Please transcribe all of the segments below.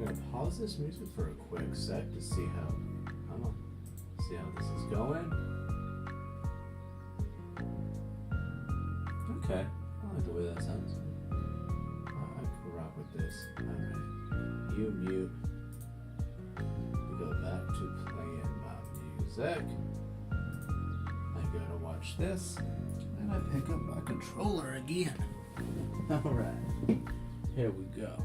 I'm gonna pause this music for a quick sec to see how, see how this is going. Okay, I like the way that sounds. I can rock with this. Alright, you mute. We go back to playing my music. I go to watch this, and I pick up my controller again. Alright, here we go.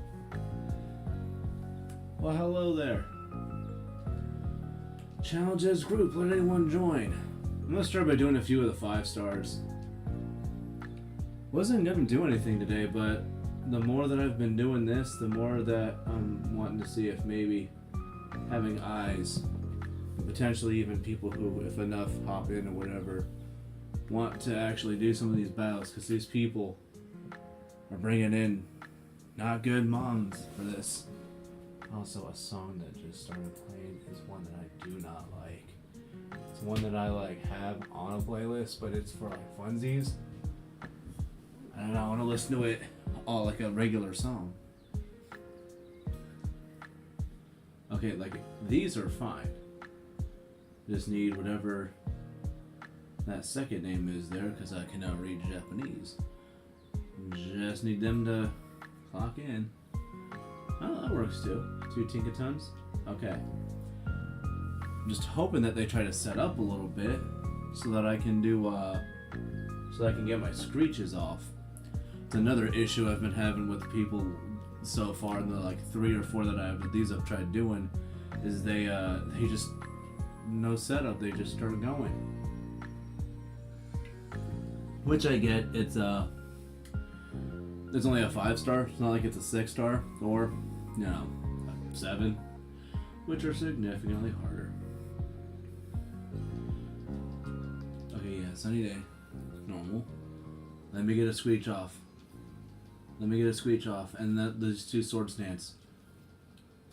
Well, hello there. Challenges group, let anyone join. I'm gonna start by doing a few of the 5 stars. Wasn't gonna do anything today, but the more that I've been doing this, the more that I'm wanting to see if maybe having eyes, and potentially even people who, if enough, hop in or whatever, want to actually do some of these battles, because these people are bringing in not good moms for this. Also, a song that just started playing is one that I do not like. It's one that I have on a playlist, but it's for funsies. I don't know, I want to listen to it all like a regular song. Okay, these are fine. Just need whatever that second name is there, because I cannot read Japanese. Just need them to clock in. Oh, that works too. 2 Tinkatons? Okay. I'm just hoping that they try to set up a little bit so that I can do, so that I can get my screeches off. It's another issue I've been having with people so far in the 3 or 4 that I've tried doing, is they just, no setup, they just start going. Which I get, it's only a 5 star, it's not like it's a 6 star, or, 7, which are significantly harder. Okay, yeah, sunny day, normal. Let me get a screech off. And those 2 swords dance.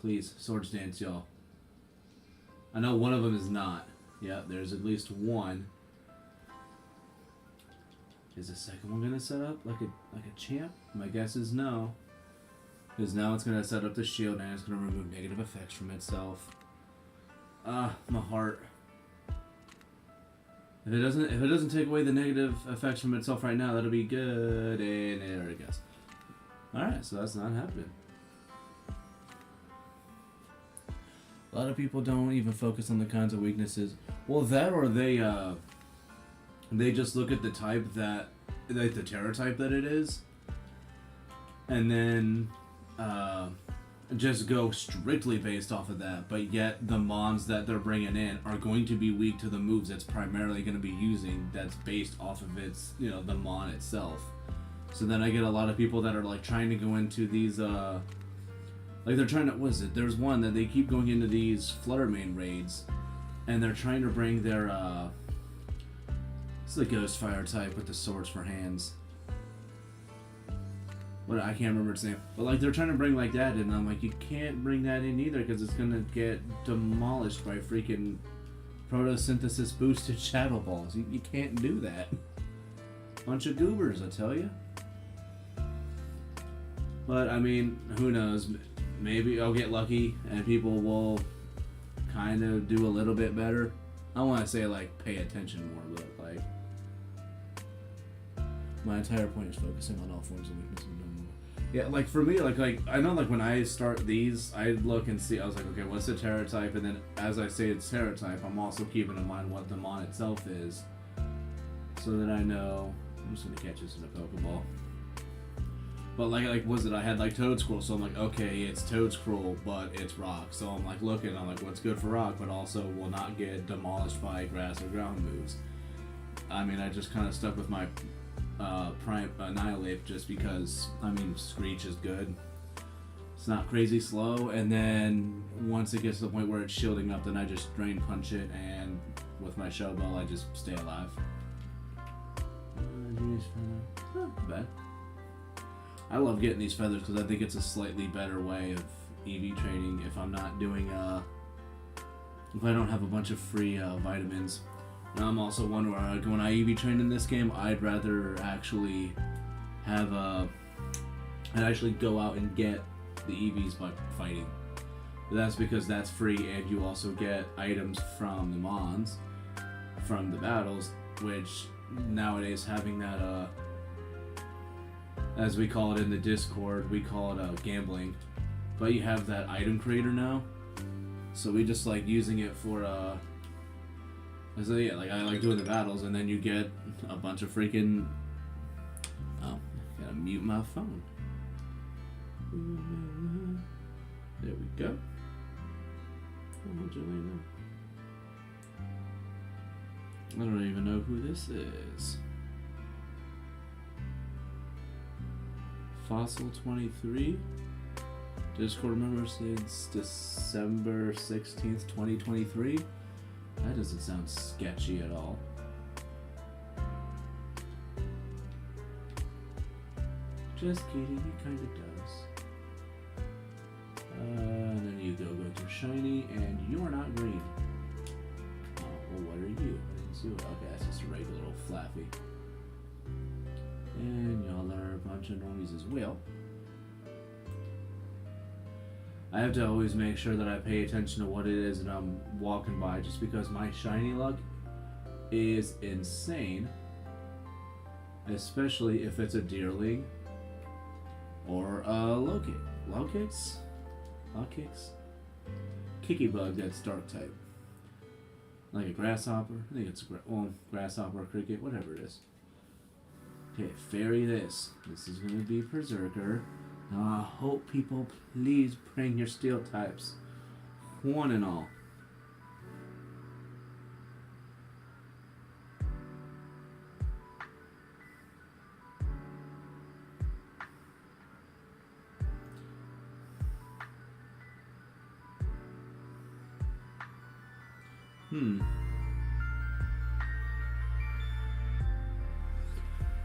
Please, swords dance, y'all. I know one of them is not. Yeah, there's at least one. Is the second one gonna set up like a champ? My guess is no. Because now it's gonna set up the shield and it's gonna remove negative effects from itself. My heart. If it doesn't take away the negative effects from itself right now, that'll be good. And there it goes. Alright, so that's not happening. A lot of people don't even focus on the kinds of weaknesses. Well, that or they just look at the type that, the terror type that it is, and then just go strictly based off of that. But yet the mons that they're bringing in are going to be weak to the moves it's primarily going to be using, that's based off of its, the mon itself. So then I get a lot of people that are trying to go into these they're trying to, what is it? There's one that they keep going into these Fluttermane raids, and they're trying to bring their it's the Ghost Fire type with the swords for hands. But I can't remember its name. But they're trying to bring that in, and I'm like, you can't bring that in either, because it's gonna get demolished by freaking photosynthesis boosted shadow balls. You can't do that. Bunch of goobers, I tell you. But I mean, who knows? Maybe I'll get lucky and people will kind of do a little bit better. I don't want to say pay attention more, but my entire point is focusing on all forms of weakness and no more. Yeah, for me, I know when I start these, I look and see, I was like, okay, what's the terror type? And then as I say it's terror type, I'm also keeping in mind what the mon itself is, so that I know. I'm just gonna catch this in a Pokeball. But was it? I had Toad Scroll, so I'm like, okay, it's Toad Scroll, but it's rock. So I'm looking, I'm what's good for rock, but also will not get demolished by grass or ground moves. I mean, I just kind of stuck with my Prime Annihilate, just because, Screech is good. It's not crazy slow, and then once it gets to the point where it's shielding up, then I just Drain Punch it, and with my Show Bell, I just stay alive. Not bad. I love getting these feathers because I think it's a slightly better way of EV training if I'm not doing, if I don't have a bunch of free vitamins. And I'm also one where when I EV train in this game, I'd rather actually have I'd actually go out and get the EVs by fighting. That's because that's free, and you also get items from the mons, from the battles, which nowadays having that, as we call it in the Discord, we call it gambling. But you have that item creator now, so we just like using it for, so yeah, like I like doing the battles, and then you get a bunch of freaking, oh, gotta mute my phone. There we go. I don't even know who this is. Fossil 23. Discord member since December 16th, 2023. That doesn't sound sketchy at all. Just kidding, it kind of does. And then you go to shiny, and you are not green. Oh, well, what are you? I didn't see what. Okay, that's just a regular little flaffy. And y'all are a bunch of normies as well. I have to always make sure that I pay attention to what it is that I'm walking by, just because my shiny luck is insane. Especially if it's a deerling or a lowkick. Lowkicks? Lowkicks? Kicky bug that's dark type. Like a grasshopper. I think it's a grasshopper or cricket, whatever it is. Okay, fairy this. This is going to be Berserker. Now I hope people please bring your steel types. One and all.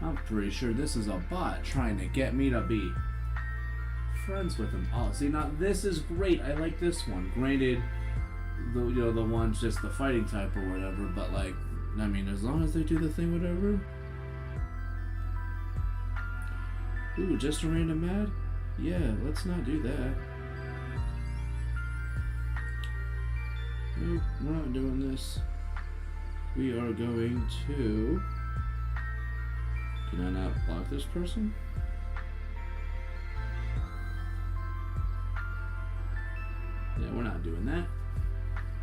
I'm pretty sure this is a bot trying to get me to be friends with him. Oh, see, now this is great. I like this one. Granted, the one's just the fighting type or whatever, but like, I mean, as long as they do the thing, whatever. Ooh, just a random ad? Yeah, let's not do that. Nope, we're not doing this. We are going to... Can I not block this person? Yeah, we're not doing that.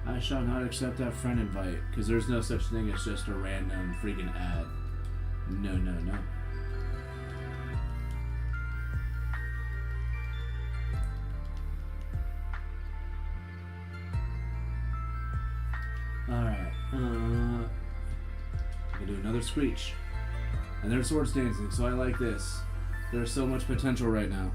I shall not accept that friend invite, because there's no such thing as just a random freaking ad. No, no, no. Alright, I can do another Screech. And there's Swords Dancing, so I like this. There's so much potential right now.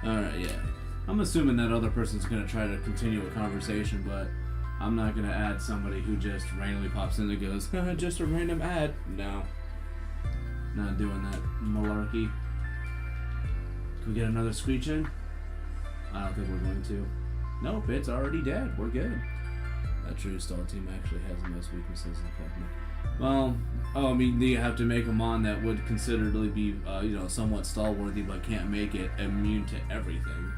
Alright, yeah. I'm assuming that other person's gonna try to continue a conversation, but I'm not gonna add somebody who just randomly pops in and goes, just a random ad. No. Not doing that malarkey. Can we get another Screech in? I don't think we're going to. Nope, it's already dead. We're good. A true stall team actually has the most weaknesses in the company. Well, I mean, you have to make a mon that would considerably be, somewhat stall-worthy, but can't make it immune to everything.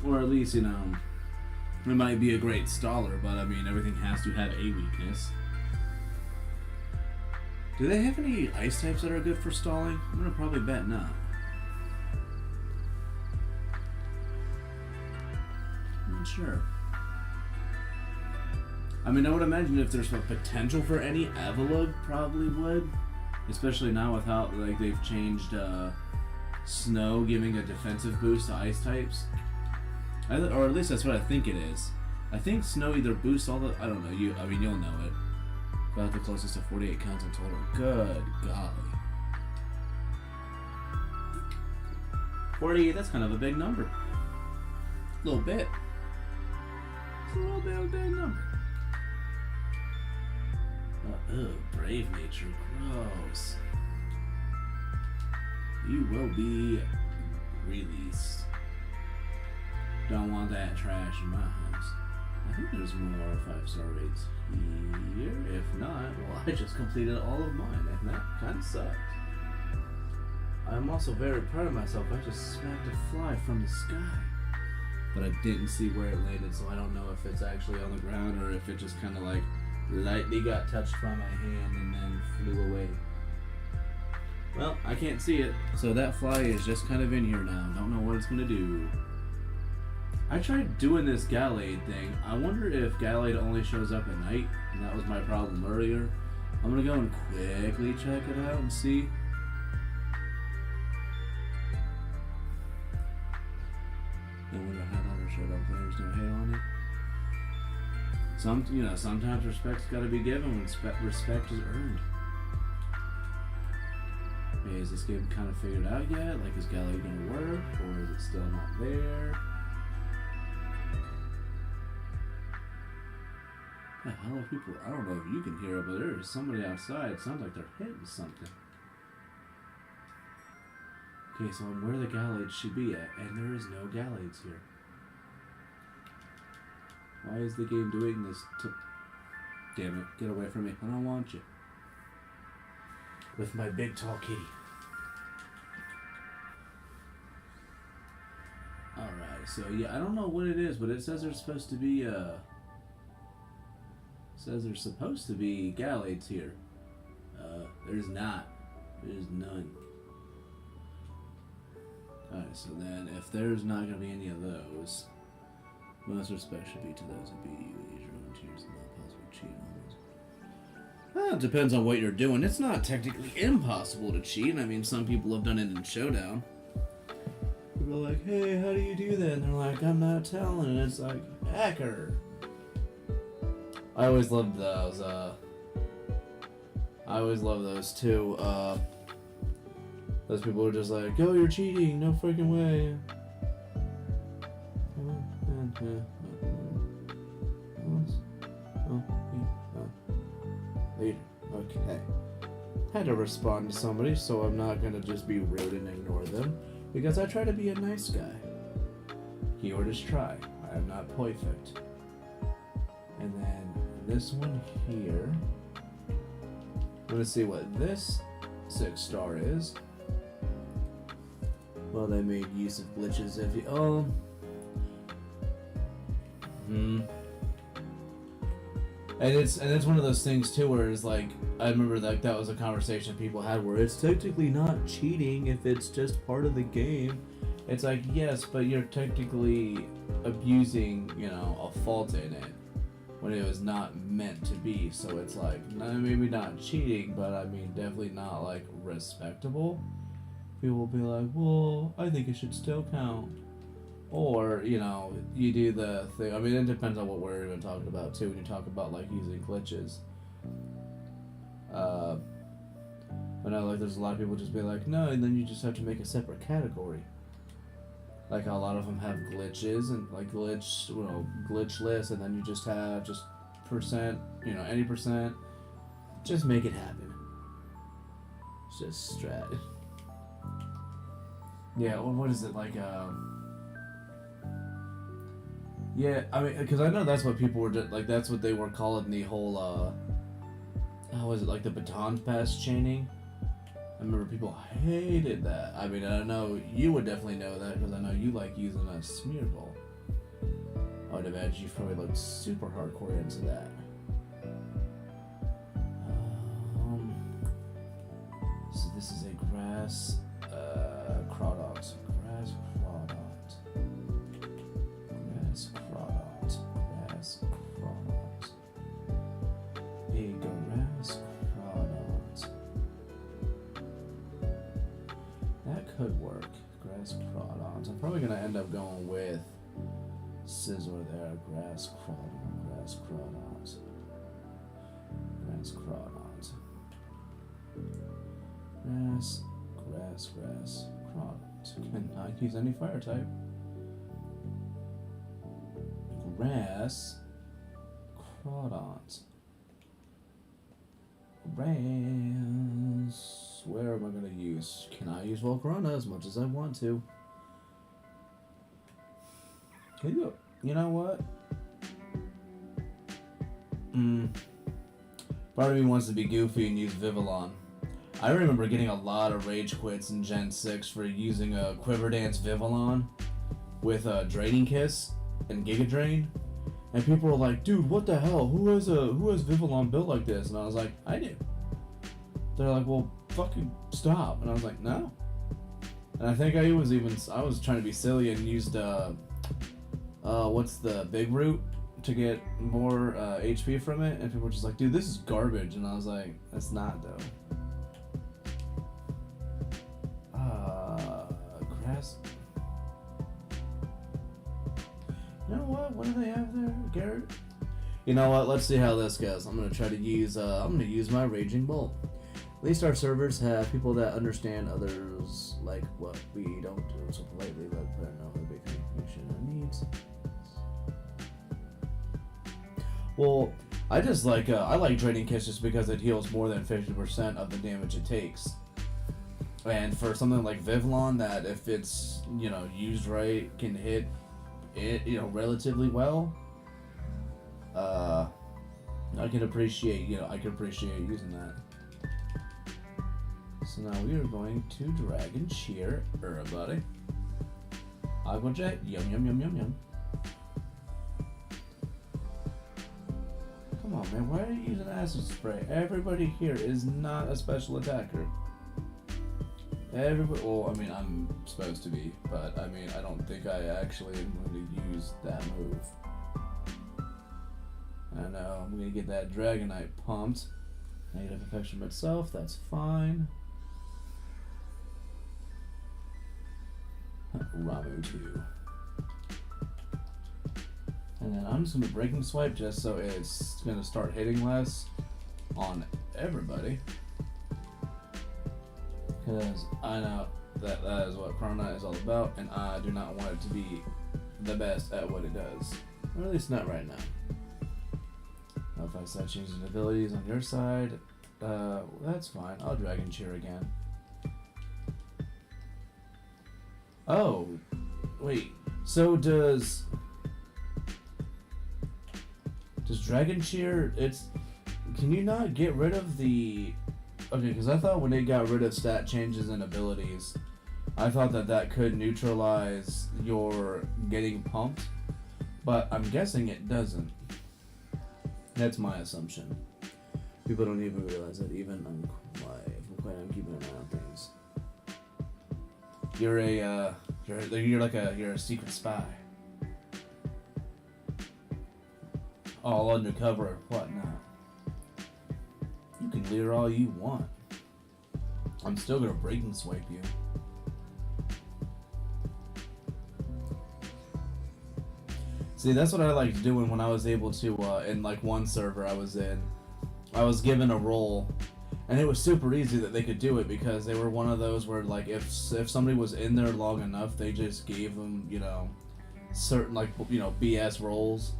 Or at least, it might be a great staller, but I mean, everything has to have a weakness. Do they have any ice types that are good for stalling? I'm gonna probably bet not. Not sure. I mean, I would imagine if there's a potential for any, Avalug probably would. Especially now with how, like, they've changed Snow giving a defensive boost to ice types. Or at least that's what I think it is. I think Snow either boosts all the... I don't know. You'll know it. Got the closest to 48 counts in total. Good golly. 48, that's kind of a big number. A little bit. It's a little bit of a big number. Brave nature. Gross. You will be released. Don't want that trash in my house. I think there's more 5-star rates here. If not, well, I just completed all of mine, and that kind of sucks. I'm also very proud of myself. I just smacked a fly from the sky. But I didn't see where it landed, so I don't know if it's actually on the ground or if it just kind of like lightly got touched by my hand and then flew away. Well, I can't see it. So that fly is just kind of in here now. Don't know what it's going to do. I tried doing this Gallade thing. I wonder if Gallade only shows up at night, and that was my problem earlier. I'm going to go and quickly check it out and see. I wonder how that showed up. There's no hate on it. Sometimes respect's got to be given when respect is earned. Okay, is this game kind of figured out yet? Like, is Gallade gonna work, or is it still not there? The hell are people? I don't know if you can hear it, but there is somebody outside. It sounds like they're hitting something. Okay, so I'm where the Gallade should be at, and there is no Gallades here. Why is the game doing this to... Damn it, get away from me. I don't want you. With my big tall kitty. Alright, so yeah, I don't know what it is, but it says there's supposed to be Gallades here. There's not. There's none. Alright, so then if there's not going to be any of those, most respect should be to those who beat you. Use your own tears and not possibly cheat on those. Well, it depends on what you're doing. It's not technically impossible to cheat. I mean, some people have done it in Showdown. People are like, hey, how do you do that? And they're like, I'm not telling. And it's like, hacker. I always loved those. I always love those too. Those people are just like, oh, you're cheating. No freaking way. Okay. Had to respond to somebody, so I'm not gonna just be rude and ignore them, because I try to be a nice guy. He or just try. I am not perfect. And then this one here. I'm gonna see what this 6-star is. Well, they made use of glitches if you. And it's one of those things too where it's like, I remember that was a conversation people had where it's technically not cheating if it's just part of the game. It's like, yes, but you're technically abusing, a fault in it when it was not meant to be. So it's like, maybe not cheating, but I mean definitely not like respectable. People will be like, well, I think it should still count. Or, you do the thing. I mean, it depends on what we're even talking about, too, when you talk about, like, using glitches. But no, like, there's a lot of people just be like, no, and then you just have to make a separate category. Like, a lot of them have glitches, and, like, glitch lists, and then you just have just percent, any percent. Just make it happen. It's just strat. Yeah, well, what is it, like, yeah, I mean, because I know that's what people were like. That's what they were calling the whole. How was it, like the baton pass chaining? I remember people hated that. I mean, I know you would definitely know that because I know you like using a smear ball. I would imagine you probably looked super hardcore into that. So this is a grass crawdont. Grass crawdont. Grass crawdont. Big grass crawdont. That could work. Grass crawdont. I'm probably gonna end up going with scissor there. Grass crawdont. Grass crawdont. Grass crawdont. Grass crawdont. Cannot use any fire type. Grass crawdont. Grass. Where am I going to use? Can I use Volcarona as much as I want to? You know what? Part of me wants to be goofy and use Vivillon. I remember getting a lot of rage quits in Gen 6 for using a Quiver Dance Vivillon with a Draining Kiss and Giga Drain. And people were like, dude, what the hell? Who has Vivillon built like this? And I was like, I do. They're like, well, fucking stop. And I was like, no. And I think I was trying to be silly and used, what's the big root to get more HP from it? And people were just like, dude, this is garbage. And I was like, that's not, though. Grass. You know what? What do they have there, Garrett? You know what? Let's see how this goes. I'm gonna try to use. I'm gonna use my Raging Bolt. At least our servers have people that understand others like what we don't do. So politely let them know the big contribution needs. Well, I just like I like Draining Kiss just because it heals more than 50% of the damage it takes. And for something like Vivillon, that if it's, you know, used right, can hit it, you know, relatively well. I can appreciate using that. So now we are going to Dragon Cheer everybody. Aqua Jet, yum yum yum yum yum. Come on, man, why are you using Acid Spray? Everybody here is not a special attacker. Everybody, well, I mean, I'm supposed to be, but I mean, I don't think I actually am going to use that move. I know, I'm going to get that Dragonite pumped. Negative affection itself, that's fine. Ramu 2. And then I'm just going to Breaking Swipe just so it's going to start hitting less on everybody. Because I know that is what Chrono is all about, and I do not want it to be the best at what it does. Or at least not right now. Now if I start changing abilities on your side, that's fine. I'll Dragon Cheer again. Oh, wait. So does Dragon Cheer? Can you not get rid of the? Okay, because I thought when they got rid of stat changes and abilities, I thought that could neutralize your getting pumped, but I'm guessing it doesn't. That's my assumption. People don't even realize that. Even I'm keeping an eye on things. You're a secret spy. All undercover, whatnot. You can leer all you want. I'm still gonna Breaking Swipe you. See, that's what I liked doing when I was able to, in like one server I was in. I was given a role, and it was super easy that they could do it because they were one of those where, like, if somebody was in there long enough, they just gave them, you know, certain, like, you know, BS roles.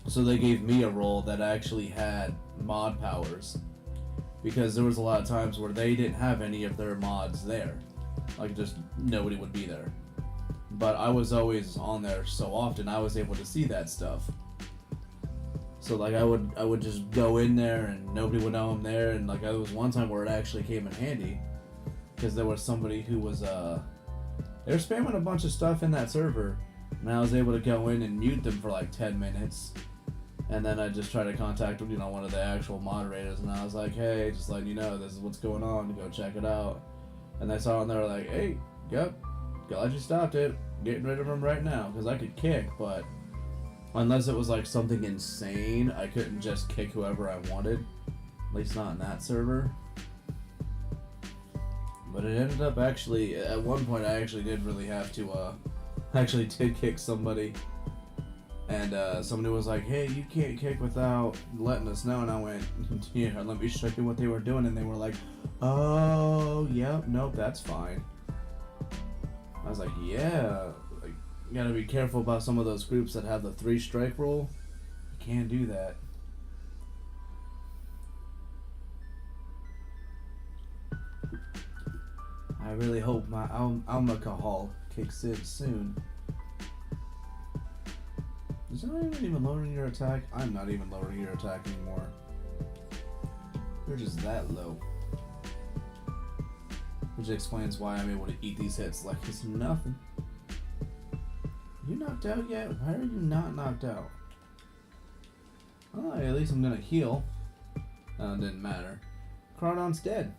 So they gave me a role that actually had mod powers, because there was a lot of times where they didn't have any of their mods there, like just nobody would be there. But I was always on there so often I was able to see that stuff. So like I would just go in there and nobody would know I'm there, and like there was one time where it actually came in handy because there was somebody who was they were spamming a bunch of stuff in that server, and I was able to go in and mute them for like 10 minutes. And then I just tried to contact, you know, one of the actual moderators, and I was like, hey, just letting you know, this is what's going on, go check it out. And they saw it and they were like, hey, yep, glad you stopped it, getting rid of him right now, because I could kick, but unless it was like something insane, I couldn't just kick whoever I wanted, at least not in that server. But it ended up actually, at one point I actually did really have to, actually did kick somebody. And somebody was like, hey, you can't kick without letting us know. And I went, yeah, let me show you what they were doing. And they were like, oh, yep, nope, that's fine. I was like, yeah, like, you gotta be careful about some of those groups that have the 3-strike rule. You can't do that. I really hope my alcohol kicks in soon. Is that even lowering your attack? I'm not even lowering your attack anymore. They're just that low. Which explains why I'm able to eat these hits like it's nothing. You knocked out yet? Why are you not knocked out? Oh, at least I'm gonna heal. Didn't matter. Crawdon's dead.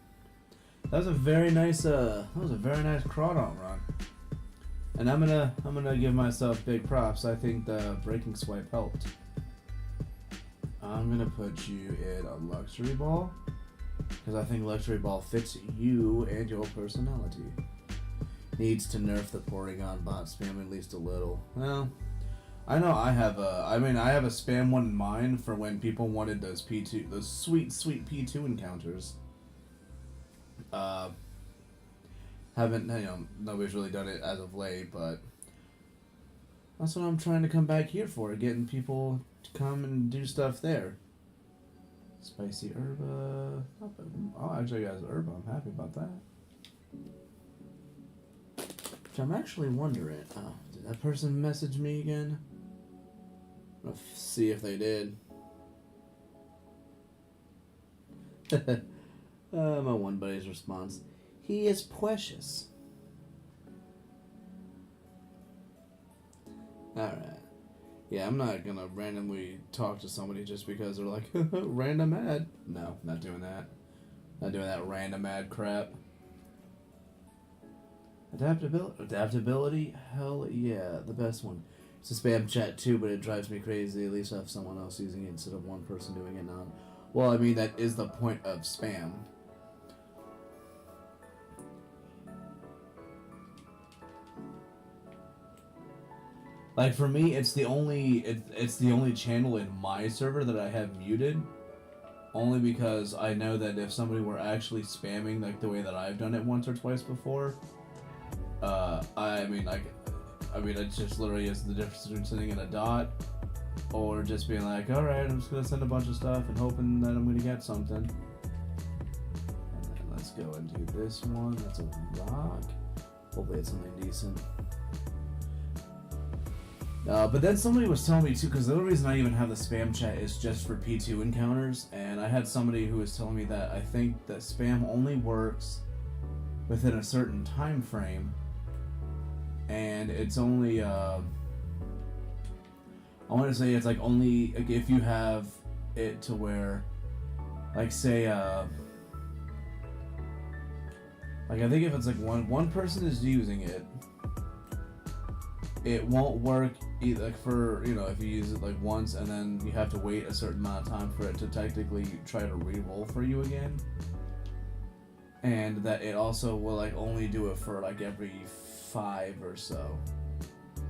That was a very nice Crawdon run. And I'm gonna give myself big props. I think the breaking swipe helped. I'm gonna put you in a luxury ball because I think luxury ball fits you and your personality. Needs to nerf the Porygon bot spam at least a little. Well, I know I have a spam one in mind for when people wanted those P2, those sweet P2 encounters. Haven't, nobody's really done it as of late, but that's what I'm trying to come back here for, getting people to come and do stuff there. Spicy herba. Oh, actually, guys, herba. I'm happy about that. Which I'm actually wondering. Oh, did that person message me again? Let's see if they did. My one buddy's response. He is precious. Alright. Yeah, I'm not gonna randomly talk to somebody just because they're like, random ad. No, not doing that. Not doing that random ad crap. Adaptability? Hell yeah, the best one. It's a spam chat too, but it drives me crazy. At least I have someone else using it instead of one person doing it now. Well, I mean, that is the point of spam. Like for me, it's the only channel in my server that I have muted, only because I know that if somebody were actually spamming like the way that I've done it once or twice before, it just literally is the difference between sending in a dot or just being like, all right, I'm just gonna send a bunch of stuff and hoping that I'm gonna get something. And then let's go and do this one. That's a rock. Hopefully it's something decent. But then somebody was telling me too, because the only reason I even have the spam chat is just for P2 encounters, and I had somebody who was telling me that I think that spam only works within a certain time frame, and it's only, I want to say it's like only if you have it to where, like say, like I think if it's like one person is using it, it won't work either, like for, if you use it like once and then you have to wait a certain amount of time for it to technically try to re-roll for you again. And that it also will like only do it for like every 5 or so.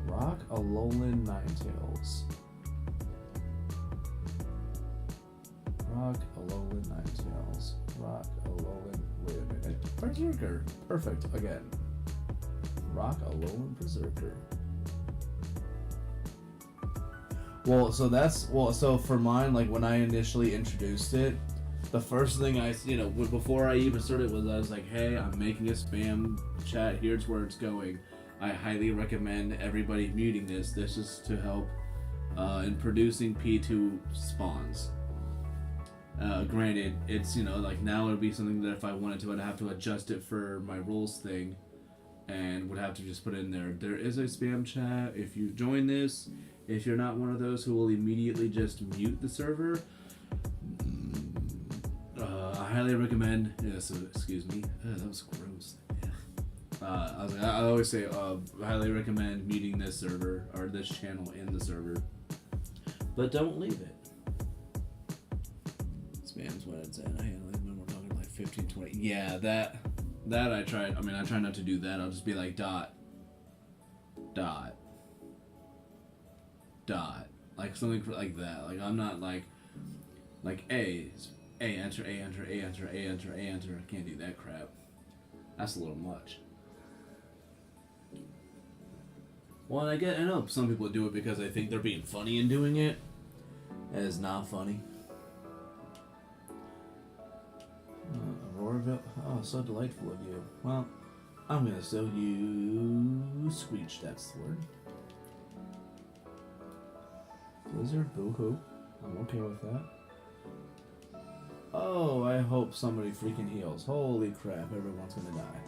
Rock Alolan Ninetales. Rock Alolan Ninetales. Rock Alolan. Wait a minute. Berserker. Perfect. Again. Rock Alolan Berserker. So for mine, like when I initially introduced it, the first thing before I even started was I was like, hey, I'm making a spam chat, here's where it's going. I highly recommend everybody muting this. This is to help in producing P2 spawns. Granted, it's, like now it would be something that if I wanted to, I'd have to adjust it for my rules thing and would have to just put it in there. There is a spam chat. If you join this, if you're not one of those who will immediately just mute the server, I highly recommend. Excuse me. That was gross. I always say, highly recommend muting this server or this channel in the server, but don't leave it. Spam's what it's at. I remember we're talking like 15, 20. Yeah, that I tried. I mean, I try not to do that. I'll just be like dot, like something like that. Like I'm not like A enter. I can't do that crap. That's a little much. Well, I know some people do it because they think they're being funny in doing it. It is not funny. Auroraville. Oh, so delightful of you. Well, I'm gonna still use Screech. That's the word. Blizzard, boo-hoo. I'm okay with that. Oh, I hope somebody freaking heals. Holy crap, everyone's gonna die.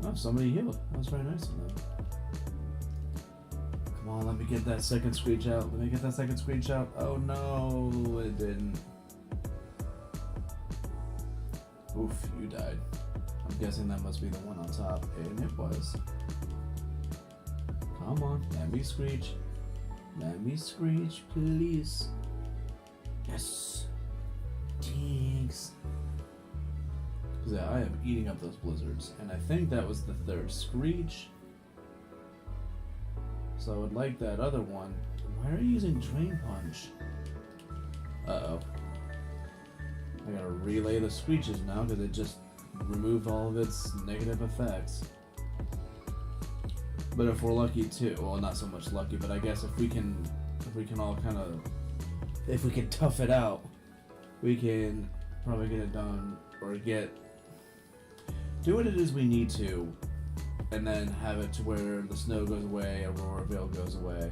Oh, somebody healed. That's very nice of them. Come on, let me get that second screech out. Let me get that second screech out. Oh no, it didn't. Oof, you died. I'm guessing that must be the one on top. And it was. Come on, let me screech. Let me screech, please. Yes. Thanks. Because I am eating up those blizzards. And I think that was the third screech. So I would like that other one. Why are you using Drain Punch? Uh-oh. I gotta relay the screeches now because it just removed all of its negative effects. But if we're lucky too, well, not so much lucky, but I guess if we can all kind of, if we can tough it out, we can probably get it done, or do what it is we need to, and then have it to where the snow goes away, Aurora Veil goes away.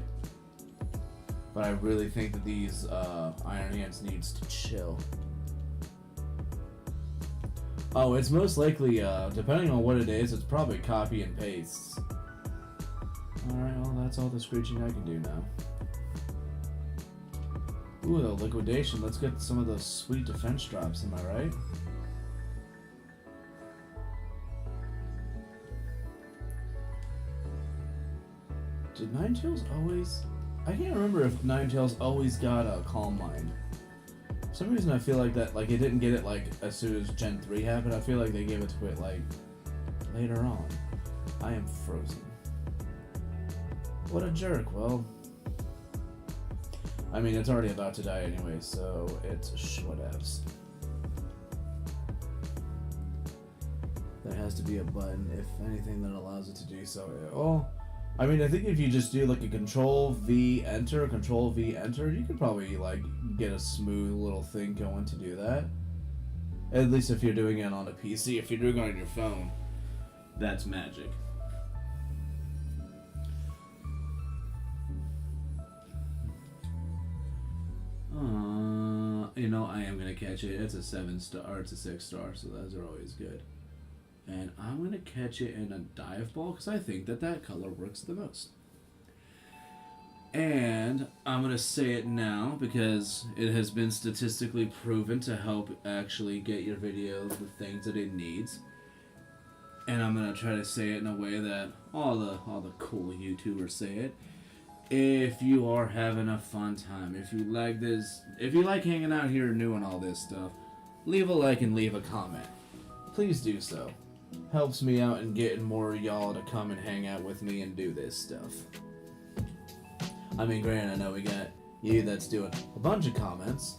But I really think that these Iron Hands needs to chill. Oh, it's most likely, depending on what it is, it's probably copy and paste. Alright, well, that's all the screeching I can do now. Ooh, the liquidation. Let's get some of those sweet defense drops, am I right? Did Ninetales always... I can't remember if Ninetales always got a Calm Mind. For some reason I feel like that, like, it didn't get it, like, as soon as Gen 3 happened. I feel like they gave it to it, like, later on. I am frozen. What a jerk. Well, I mean, it's already about to die anyway, so it's whatevs. There has to be a button, if anything, that allows it to do so. Oh, I mean, I think if you just do like a Control V enter, you could probably like get a smooth little thing going to do that. At least if you're doing it on a PC. If you're doing it on your phone, that's magic. You know, I am gonna catch it. It's a 7-star, or it's a 6-star, so those are always good. And I'm gonna catch it in a dive ball because I think that that color works the most. And I'm gonna say it now because it has been statistically proven to help actually get your video the things that it needs. And I'm gonna try to say it in a way that all the cool YouTubers say it. If you are having a fun time, if you like this, if you like hanging out here and doing all this stuff, leave a like and leave a comment. Please do so. Helps me out in getting more y'all to come and hang out with me and do this stuff. I mean, granted, I know we got you that's doing a bunch of comments,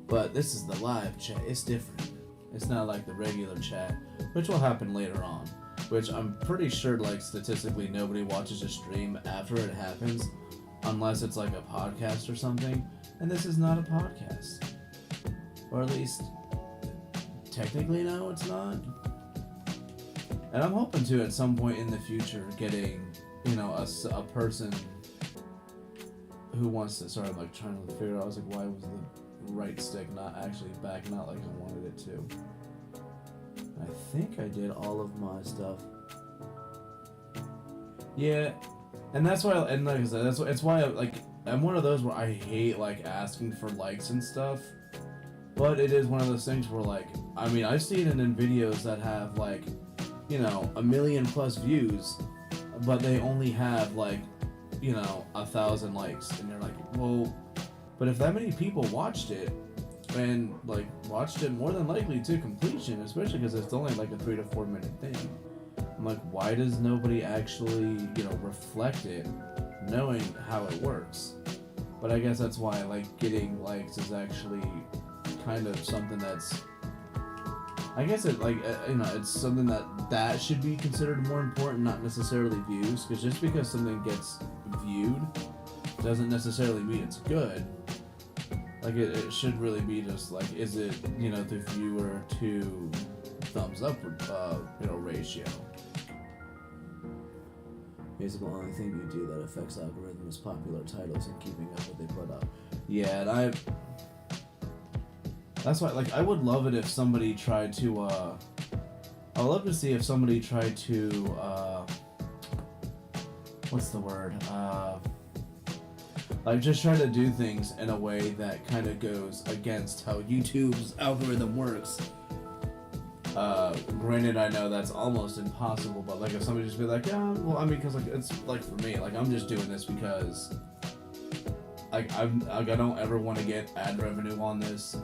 but this is the live chat. It's different. It's not like the regular chat, which will happen later on. Which I'm pretty sure, like, statistically, nobody watches a stream after it happens, unless it's like a podcast or something. And this is not a podcast. Or at least, technically, no, it's not. And I'm hoping to, at some point in the future, getting, you know, a person who wants to, sorry, I'm like trying to figure out, I was like, why was the right stick not actually backing out like I wanted it to? I think I did all of my stuff. Yeah, and that's why, and like I said, it's why I'm one of those where I hate like asking for likes and stuff. But it is one of those things where, like, I mean, I've seen it in videos that have like, you know, 1 million plus views, but they only have like, you know, 1,000 likes, and you're like, well, but if that many people watched it, and like watched it more than likely to completion, especially because it's only like a 3 to 4 minute thing, I'm like, why does nobody actually, you know, reflect it, knowing how it works? But I guess that's why, like, getting likes is actually kind of something that's, I guess it, like, you know, it's something that should be considered more important, not necessarily views, because just because something gets viewed doesn't necessarily mean it's good. Like, it should really be just, like, is it, you know, the viewer to thumbs up, you know, ratio. Basically, the only thing you do that affects algorithms, popular titles, and keeping up what they put up. Yeah, and that's why, like, I would love it if somebody tried to, I'd love to see if somebody tried to, what's the word, like, just try to do things in a way that kind of goes against how YouTube's algorithm works. Granted, I know that's almost impossible, but, like, if somebody just be like, yeah, well, I mean, because, like, it's, like, for me, like, I'm just doing this because, like, I don't ever want to get ad revenue on this,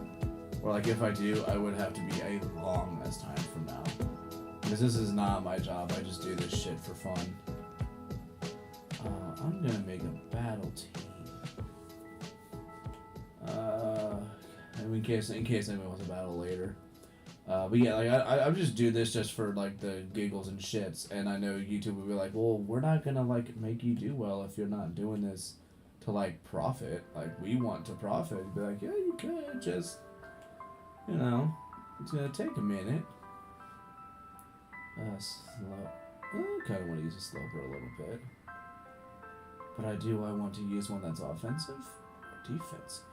or, like, if I do, I would have to be a long ass time from now, because this is not my job. I just do this shit for fun. I'm gonna make a battle team. In case anyone wants a battle later. But yeah, like I just do this just for like the giggles and shits, and I know YouTube would be like, well, we're not gonna like make you do well if you're not doing this to like profit. Like, we want to profit. Be like, yeah, you could just, you know, it's gonna take a minute. Slow. I kind of want to use a sloper a little bit, but I want to use one that's offensive or defensive.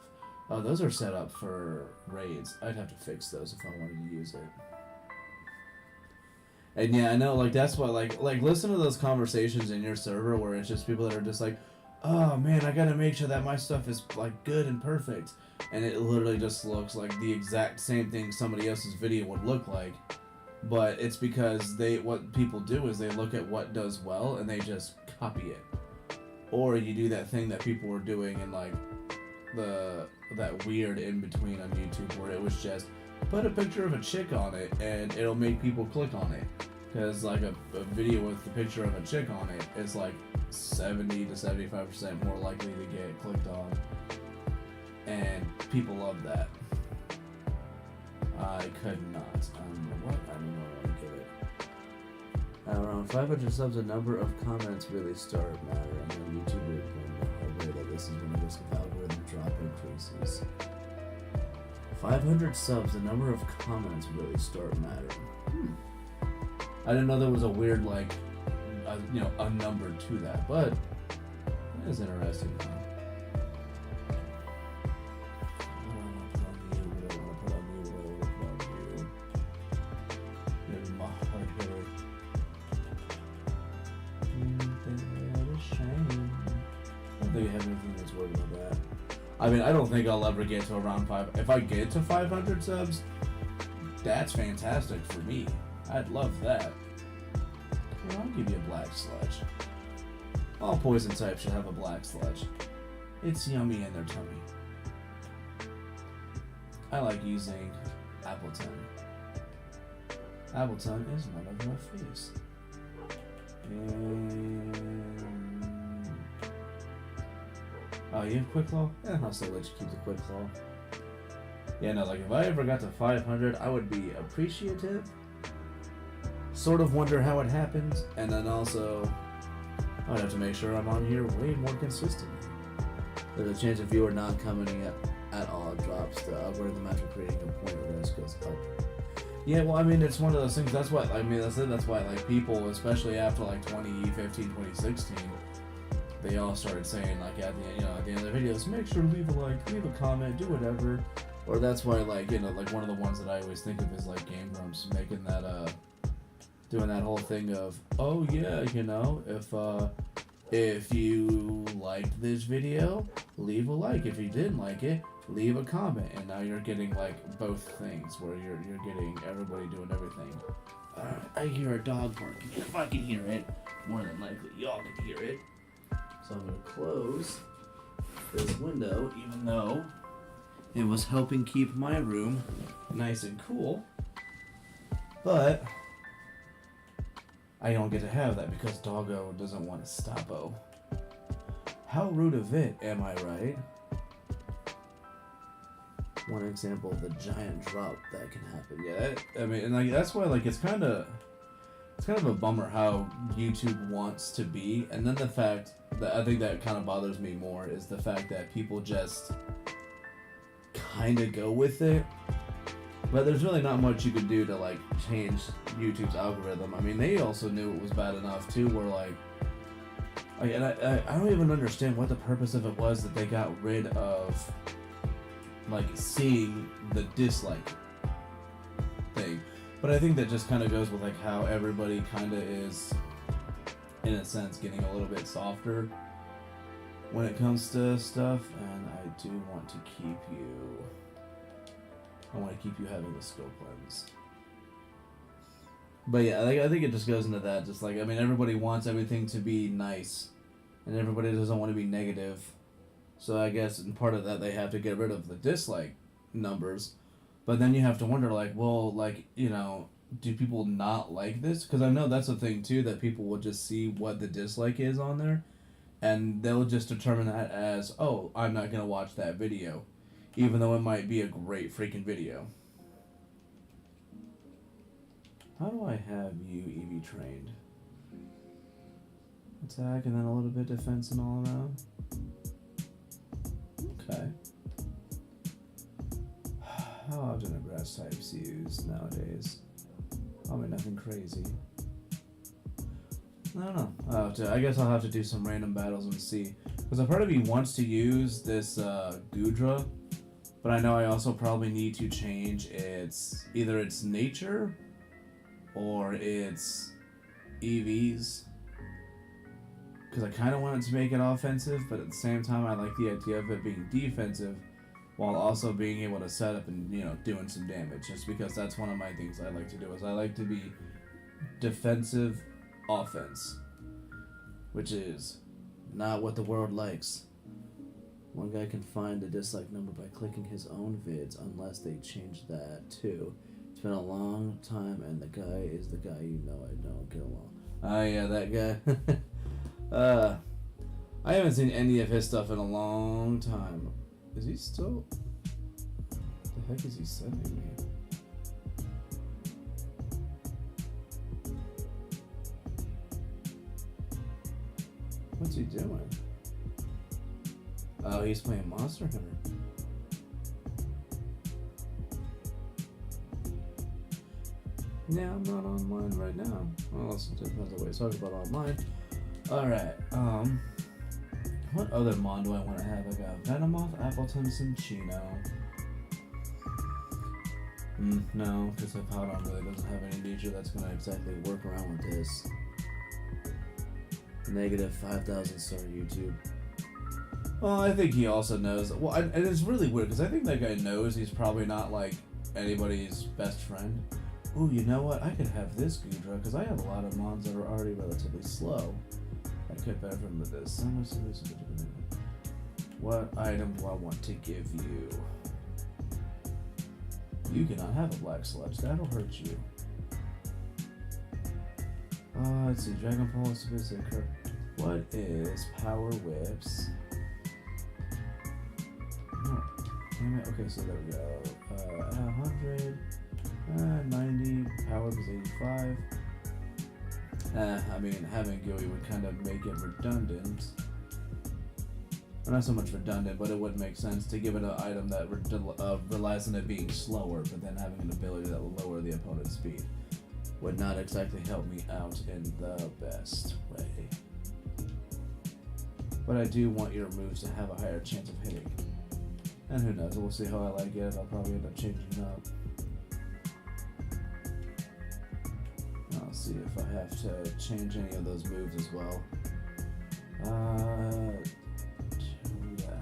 Oh, those are set up for raids. I'd have to fix those if I wanted to use it. And yeah, I know, like, that's why, like listen to those conversations in your server where it's just people that are just like, oh man, I gotta make sure that my stuff is, like, good and perfect. And it literally just looks like the exact same thing somebody else's video would look like. But it's because what people do is they look at what does well and they just copy it. Or you do that thing that people were doing in, like, that weird in-between on YouTube where it was just put a picture of a chick on it and it'll make people click on it, because like a video with the picture of a chick on it is like 70 to 75% more likely to get clicked on, and people love that. I could not. I don't know what I give it. Around 500 subs, a number of comments really start mattering on YouTube. That this is when the risk of algorithm drop increases. 500 subs, the number of comments really start mattering. I didn't know there was a weird, like, a number to that, but it is interesting. Do you have anything that's worried about that? I mean, I don't think I'll ever get to around 5. If I get to 500 subs, that's fantastic for me. I'd love that. Well, I'll give you a black sludge. All poison types should have a black sludge. It's yummy in their tummy. I like using Appleton. Appleton is none of my face. Oh, you have Quick Claw? Yeah, I'll still let you keep the Quick Claw. Yeah, no, like, if I ever got to 500, I would be appreciative. Sort of wonder how it happens, and then also, I'd have to make sure I'm on here way more consistently. There's a chance if you are not commenting at all, it drops. The algorithm after creating a point of risk goes up. Yeah, well, I mean, it's one of those things. That's why, I mean, that's why, like, people, especially after, like, 2015, 2016, they all started saying, like, at the end of the videos, make sure to leave a like, leave a comment, do whatever. Or that's why, like, like, one of the ones that I always think of is, like, Game Grumps making that, doing that whole thing of, oh yeah, if you liked this video, leave a like. If you didn't like it, leave a comment. And now you're getting, like, both things where you're getting everybody doing everything. I hear a dog barking. If I can hear it, more than likely y'all can hear it. So I'm going to close this window, even though it was helping keep my room nice and cool. But I don't get to have that because Doggo doesn't want to stop-o. How rude of it, am I right? One example of the giant drop that can happen. Yeah, I mean, and like that's why, like, it's kind of a bummer how YouTube wants to be, and then the fact that I think that kind of bothers me more is the fact that people just kind of go with it, but there's really not much you could do to, like, change YouTube's algorithm. I mean, they also knew it was bad enough too, where, like, And I don't even understand what the purpose of it was that they got rid of, like, seeing the dislike thing. But I think that just kind of goes with, like, how everybody kind of is, in a sense, getting a little bit softer when it comes to stuff. And I do want to keep you... I want to keep you having the skill cleanse. But yeah, I think it just goes into that. Just like, I mean, everybody wants everything to be nice, and everybody doesn't want to be negative. So I guess in part of that, they have to get rid of the dislike numbers. But then you have to wonder, like, well, like, you know, do people not like this? Because I know that's a thing, too, that people will just see what the dislike is on there, and they'll just determine that as, oh, I'm not going to watch that video, even though it might be a great freaking video. How do I have you EV trained? Attack and then a little bit defense and all around? Okay. How often are grass types used nowadays? Probably nothing crazy. I don't know. I guess I'll have to do some random battles and see. Because a part of me wants to use this Gudra, but I know I also probably need to change either its nature or its EVs. Because I kind of want it to make it offensive, but at the same time I like the idea of it being defensive while also being able to set up and, you know, doing some damage. Just because that's one of my things I like to do, is I like to be defensive offense. Which is not what the world likes. One guy can find the dislike number by clicking his own vids unless they change that too. It's been a long time and the guy is the guy you know I don't get along. Oh yeah, that guy. I haven't seen any of his stuff in a long time. Is he still... What the heck is he sending me? What's he doing? Oh, he's playing Monster Hunter. Yeah, I'm not online right now. Well, it depends on what he's talking about online. Alright, what other Mon do I want to have? I got Venomoth, Appleton, Cinchino. No, because Hippowdon really doesn't have any nature that's going to exactly work around with this. Negative 5,000 star YouTube. Well, I think he also knows. Well, and it's really weird because I think that guy knows he's probably not like anybody's best friend. Ooh, you know what? I could have this Gudra because I have a lot of mons that are already relatively slow. I could benefit from this. What item do I want to give you? You cannot have a black sludge. That'll hurt you. Let's see. Dragon Pulse, Berserker. What is Power Whips? No. Damn it. Okay, so there we go. 100. 90. Power was 85. I mean, having Gui would kind of make it redundant. Well, not so much redundant, but it would make sense to give it an item that relies on it being slower, but then having an ability that will lower the opponent's speed would not exactly help me out in the best way. But I do want your moves to have a higher chance of hitting. And who knows, we'll see how I like it. I'll probably end up changing it up. I'll see if I have to change any of those moves as well.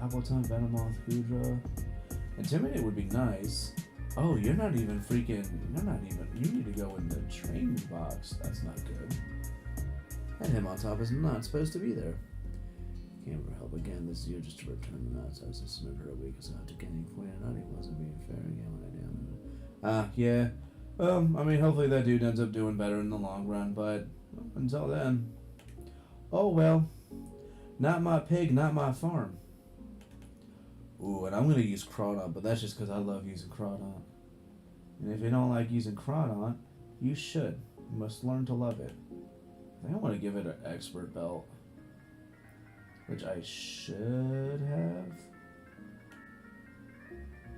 Appleton, Venomoth, Gudra. Intimidate would be nice. Oh, you're not even. You need to go in the training box. That's not good. And him on top is not supposed to be there. Can't ever help again this year just to return the mouse. I was just for a week, so after getting pointed out, he wasn't being fair again when I damn. Yeah. I mean, hopefully that dude ends up doing better in the long run, but until then. Oh well. Not my pig, not my farm. Ooh, and I'm going to use Crawdaunt, but that's just because I love using Crawdaunt. And if you don't like using Crawdaunt, you should. You must learn to love it. I think I want to give it an expert belt. Which I should have.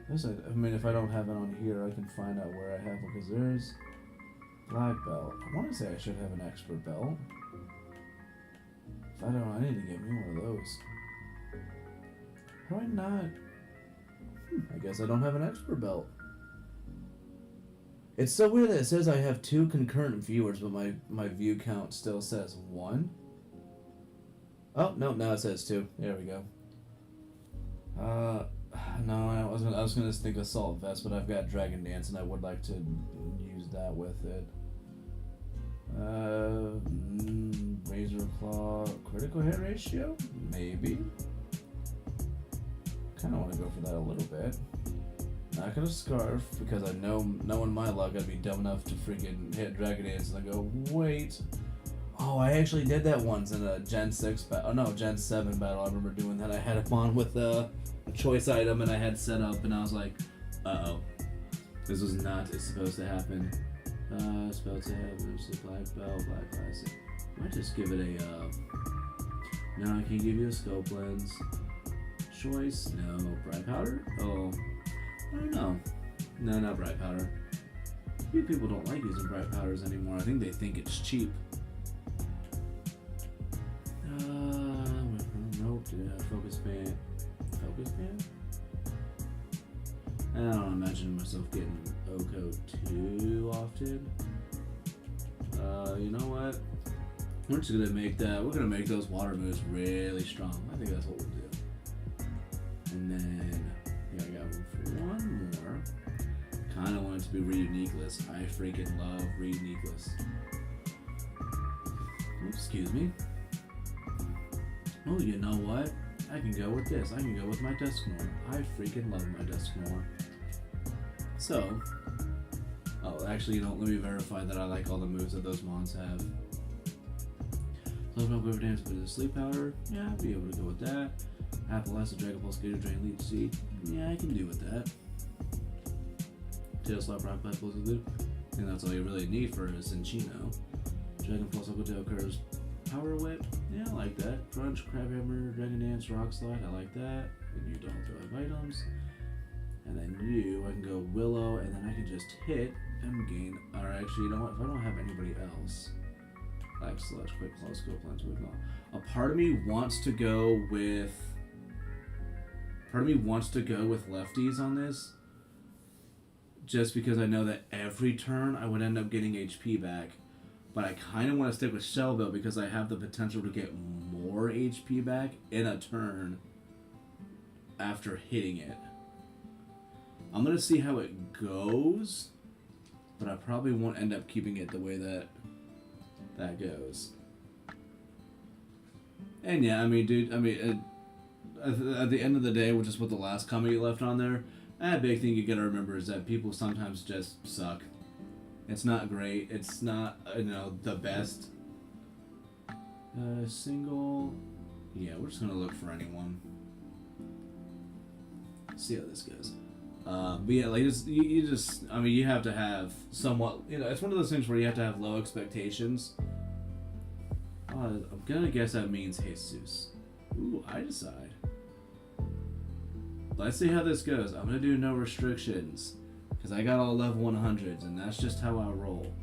I mean, if I don't have it on here, I can find out where I have it, because there's black belt. I want to say I should have an expert belt. I don't know. I need to get me one of those. How do I not? I guess I don't have an expert belt. It's so weird that it says I have 2 concurrent viewers, but my view count still says 1. Oh, no, now it says 2. There we go. No, I was gonna think Assault Vest, but I've got Dragon Dance, and I would like to use that with it. Razor Claw, critical hit ratio? Maybe. Kinda wanna go for that a little bit. Not gonna Scarf, because I know knowing my luck, I'd be dumb enough to freaking hit Dragon Dance, and I go, wait. Oh, I actually did that once in a Gen 6 battle. Oh no, Gen 7 battle. I remember doing that. I had him on with a choice item, and I had set up, and I was like, uh-oh. This was not supposed to happen. Supposed to happen. Black belt, black classic. I might just give it a, no, I can't give you a scope lens. Choice, no. Bright powder? Oh, I don't know. No, not bright powder. Maybe people don't like using bright powders anymore. I think they think it's cheap. Nope. Focus band. Focus band? I don't imagine myself getting Oko too often. You know what? We're just gonna make that. We're gonna make those water moves really strong. I think that's what we'll do. And then yeah, I got one more. Kind of want it to be Reuniqueless. I freaking love Reuniqueless. Excuse me. Oh, you know what? I can go with this. I can go with my Dusknoir. I freaking love my Dusknoir. So, oh, actually, let me verify that I like all the moves that those mons have. Love no Quiver Dance, but Sleep Powder. Yeah, I'd be able to go with that. Apple Acid, Dragon Pulse, Gator Drain, Leech Seed. Yeah, I can do with that. Tail Slap, Rock Blast, Pulse, Loop. I think that's all you really need for a Cinchino. Dragon Pulse, Uncle Tail Curves, Power Whip. Yeah, I like that. Crunch, Crab Hammer, Dragon Dance, Rock Slide. I like that. And you don't have items. And then I can go Willow, and then I can just hit and gain. Or actually, you know what? If I don't have anybody else, like Sludge, Quick Claw, Scope Lens, Wigmaw. A part of me wants to go with. Lefties on this, just because I know that every turn I would end up getting HP back. But I kind of want to stick with Shell Belt because I have the potential to get more HP back in a turn after hitting it. I'm going to see how it goes, but I probably won't end up keeping it the way that goes. And yeah, I mean, dude, at the end of the day, which is what the last comment you left on there, a big thing you got to remember is that people sometimes just suck. It's not great. It's not, the best. Single. Yeah, we're just going to look for anyone. See how this goes. But yeah, like, you have to have somewhat, it's one of those things where you have to have low expectations. I'm going to guess that means Jesus. Ooh, I decide. Let's see how this goes. I'm going to do no restrictions. Because I got all level 100s, and that's just how I roll.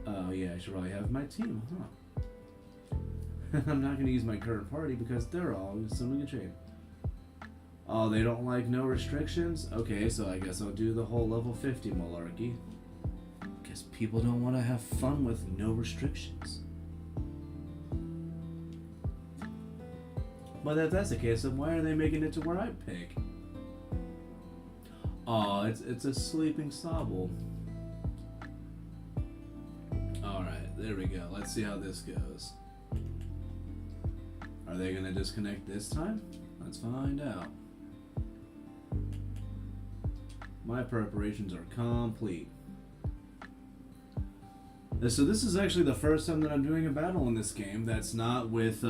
Oh, yeah, I should probably have my team, huh? I'm not going to use my current party because they're all assuming a trade. Oh, they don't like no restrictions? Okay, so I guess I'll do the whole level 50 malarkey. Because people don't want to have fun with no restrictions. But if that's the case, then why are they making it to where I pick? Oh, it's a sleeping Sobble. Alright, there we go. Let's see how this goes. Are they going to disconnect this time? Let's find out. My preparations are complete. So this is actually the first time that I'm doing a battle in this game that's not with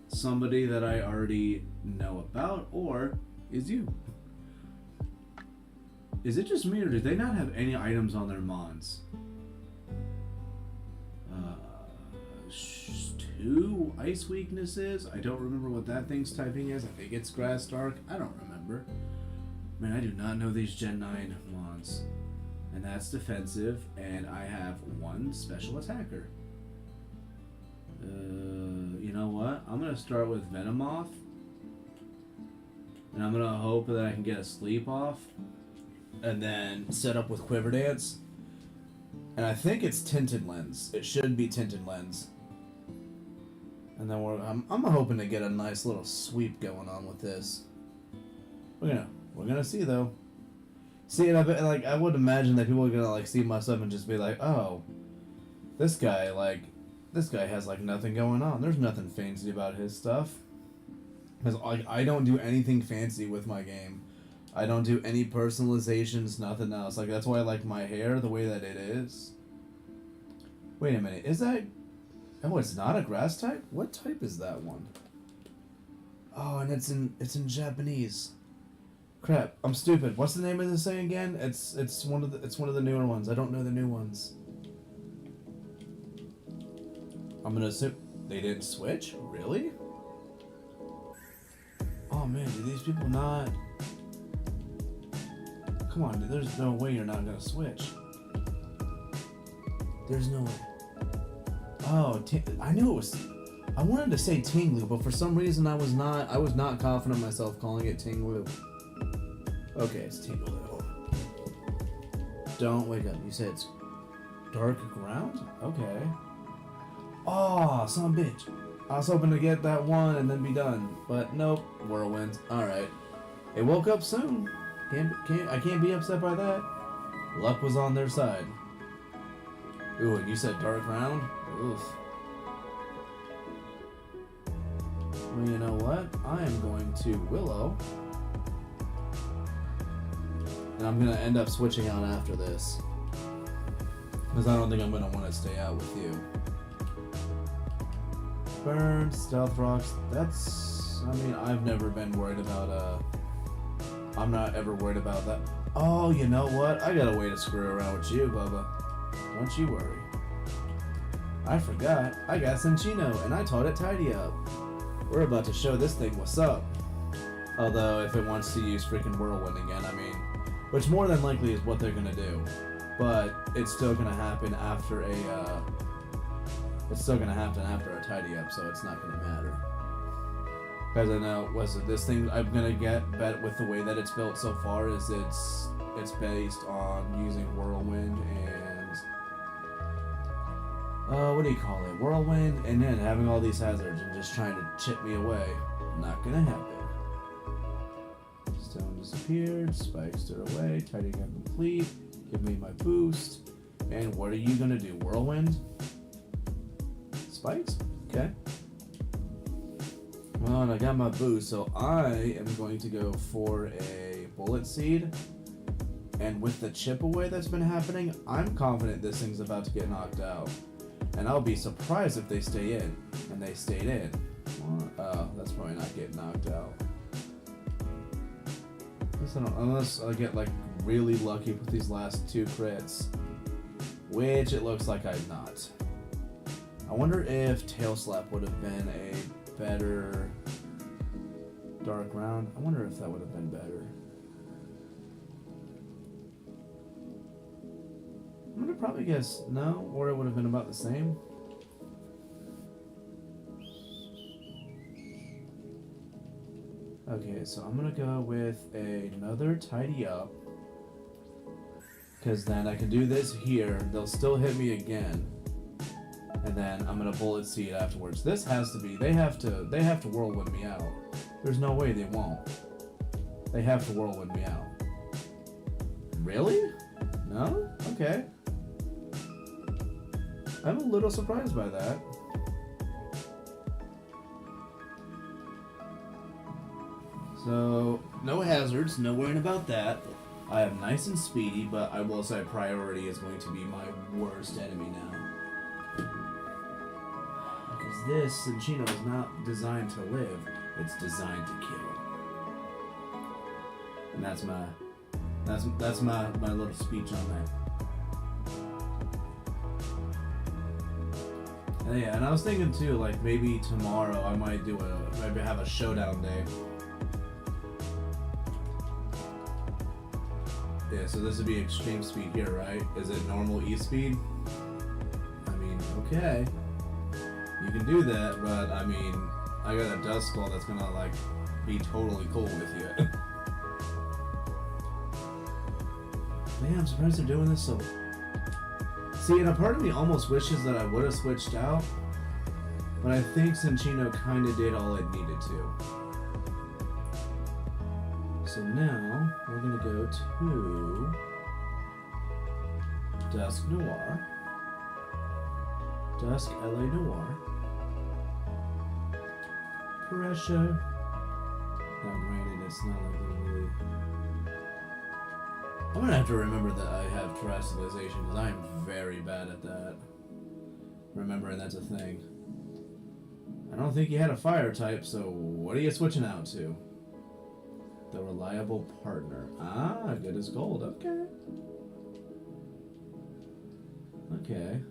somebody that I already know about, or is you. Is it just me, or do they not have any items on their mons? 2 ice weaknesses. I don't remember what that thing's typing is. I think it's Grass Dark. I don't remember. Man, I do not know these Gen 9 mons. And that's defensive, and I have 1 special attacker. You know what? I'm gonna start with Venom off. And I'm gonna hope that I can get a sleep off. And then set up with Quiver Dance. And I think it's Tinted Lens. It should be Tinted Lens. And then I'm hoping to get a nice little sweep going on with this. We're gonna see though. See, and I would imagine that people are gonna like see my stuff and just be like, oh, this guy has like nothing going on. There's nothing fancy about his stuff. Because I don't do anything fancy with my game. I don't do any personalizations, nothing else. Like, that's why I like my hair the way that it is. Wait a minute, is that... Oh, it's not a grass type? What type is that one? Oh, and it's in Japanese. Crap, I'm stupid. What's the name of this thing again? It's one of the newer ones. I don't know the new ones. I'm gonna assume they didn't switch? Really? Oh man, do these people not... Come on, dude, there's no way you're not gonna switch. There's no way. Oh, I knew it was... I wanted to say Tinglu, but for some reason I was not confident myself calling it Tinglu. Okay, it's Tinglu. Don't wake up. You said it's Dark Ground? Okay. Oh, son of a bitch. I was hoping to get that one and then be done, but nope. Whirlwind. Alright. It woke up soon. I can't be upset by that. Luck was on their side. Ooh, and you said Dark Ground? Oof. Well, you know what? I am going to Willow. And I'm going to end up switching out after this. Because I don't think I'm going to want to stay out with you. Burn, Stealth Rocks, that's... I mean, I've never been worried about, I'm not ever worried about that. Oh, you know what? I got a way to screw around with you, Bubba. Don't you worry. I forgot. I got Cinchino, and I taught it Tidy Up. We're about to show this thing what's up. Although, if it wants to use freaking Whirlwind again, I mean... Which more than likely is what they're gonna do. But, it's still gonna happen after a, It's still gonna happen after a Tidy Up, so it's not gonna matter. Because I know, this thing I'm gonna get bet with the way that it's built so far is it's based on using Whirlwind and what do you call it? Whirlwind, and then having all these hazards and just trying to chip me away. Not gonna happen. Stone disappeared, spike stood away, tidying up complete, give me my boost, and what are you gonna do? Whirlwind? Spikes? Okay. Well, and I got my boost, so I am going to go for a Bullet Seed. And with the chip away that's been happening, I'm confident this thing's about to get knocked out. And I'll be surprised if they stay in. And they stayed in. Well, that's probably not getting knocked out. Unless I get like really lucky with these last two crits. Which it looks like I'm not. I wonder if Tail Slap would have been a better Dark Ground. I wonder if that would have been better. I'm gonna probably guess no, or it would have been about the same. Okay, so I'm gonna go with another Tidy Up. Because then I can do this here, they'll still hit me again. And then I'm gonna Bullet Seed afterwards. This has to be, they have to Whirlwind me out. There's no way they won't. They have to Whirlwind me out. Really? No? Okay. I'm a little surprised by that. So, no hazards, no worrying about that. I am nice and speedy, but I will say priority is going to be my worst enemy now. Because this Cinchino is not designed to live, it's designed to kill. And that's my little speech on that. And yeah, and I was thinking too, like maybe tomorrow I might maybe have a showdown day. Yeah, so this would be extreme speed here, right? Is it normal E speed? I mean, okay. You can do that, but I mean, I got a Duskull that's gonna like be totally cool with you. Man, I'm surprised they're doing this so. See, and a part of me almost wishes that I would have switched out, but I think Cinccino kind of did all it needed to. So now we're gonna go to Dusk Noir, Dusk LA Noir, Pressure. Now, granted, it's not like they're really. I'm gonna have to remember that I have terrestrialization because I'm very bad at that. Remembering that's a thing. I don't think you had a fire type, so what are you switching out to? The reliable partner. Ah, good as gold. Okay. Okay.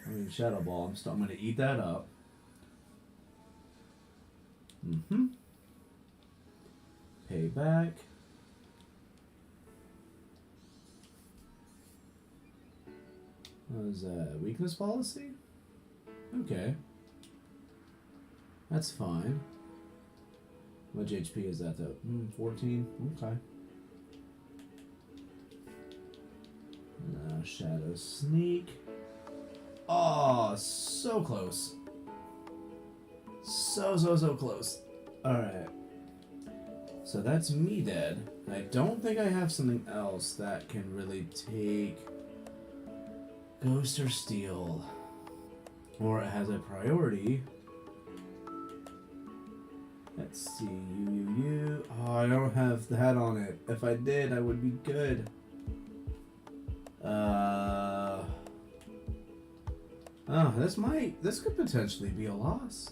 I mean, Shadow Ball. I'm gonna eat that up. Mm-hmm. Payback. What is that? Weakness policy? Okay. That's fine. How much HP is that though? 14? Okay. Now Shadow Sneak. Oh, so close. So close. Alright. So that's me dead. I don't think I have something else that can really take Ghost or Steel. Or it has a priority. Let's see, you. Oh, I don't have that on it. If I did, I would be good. Oh, this could potentially be a loss.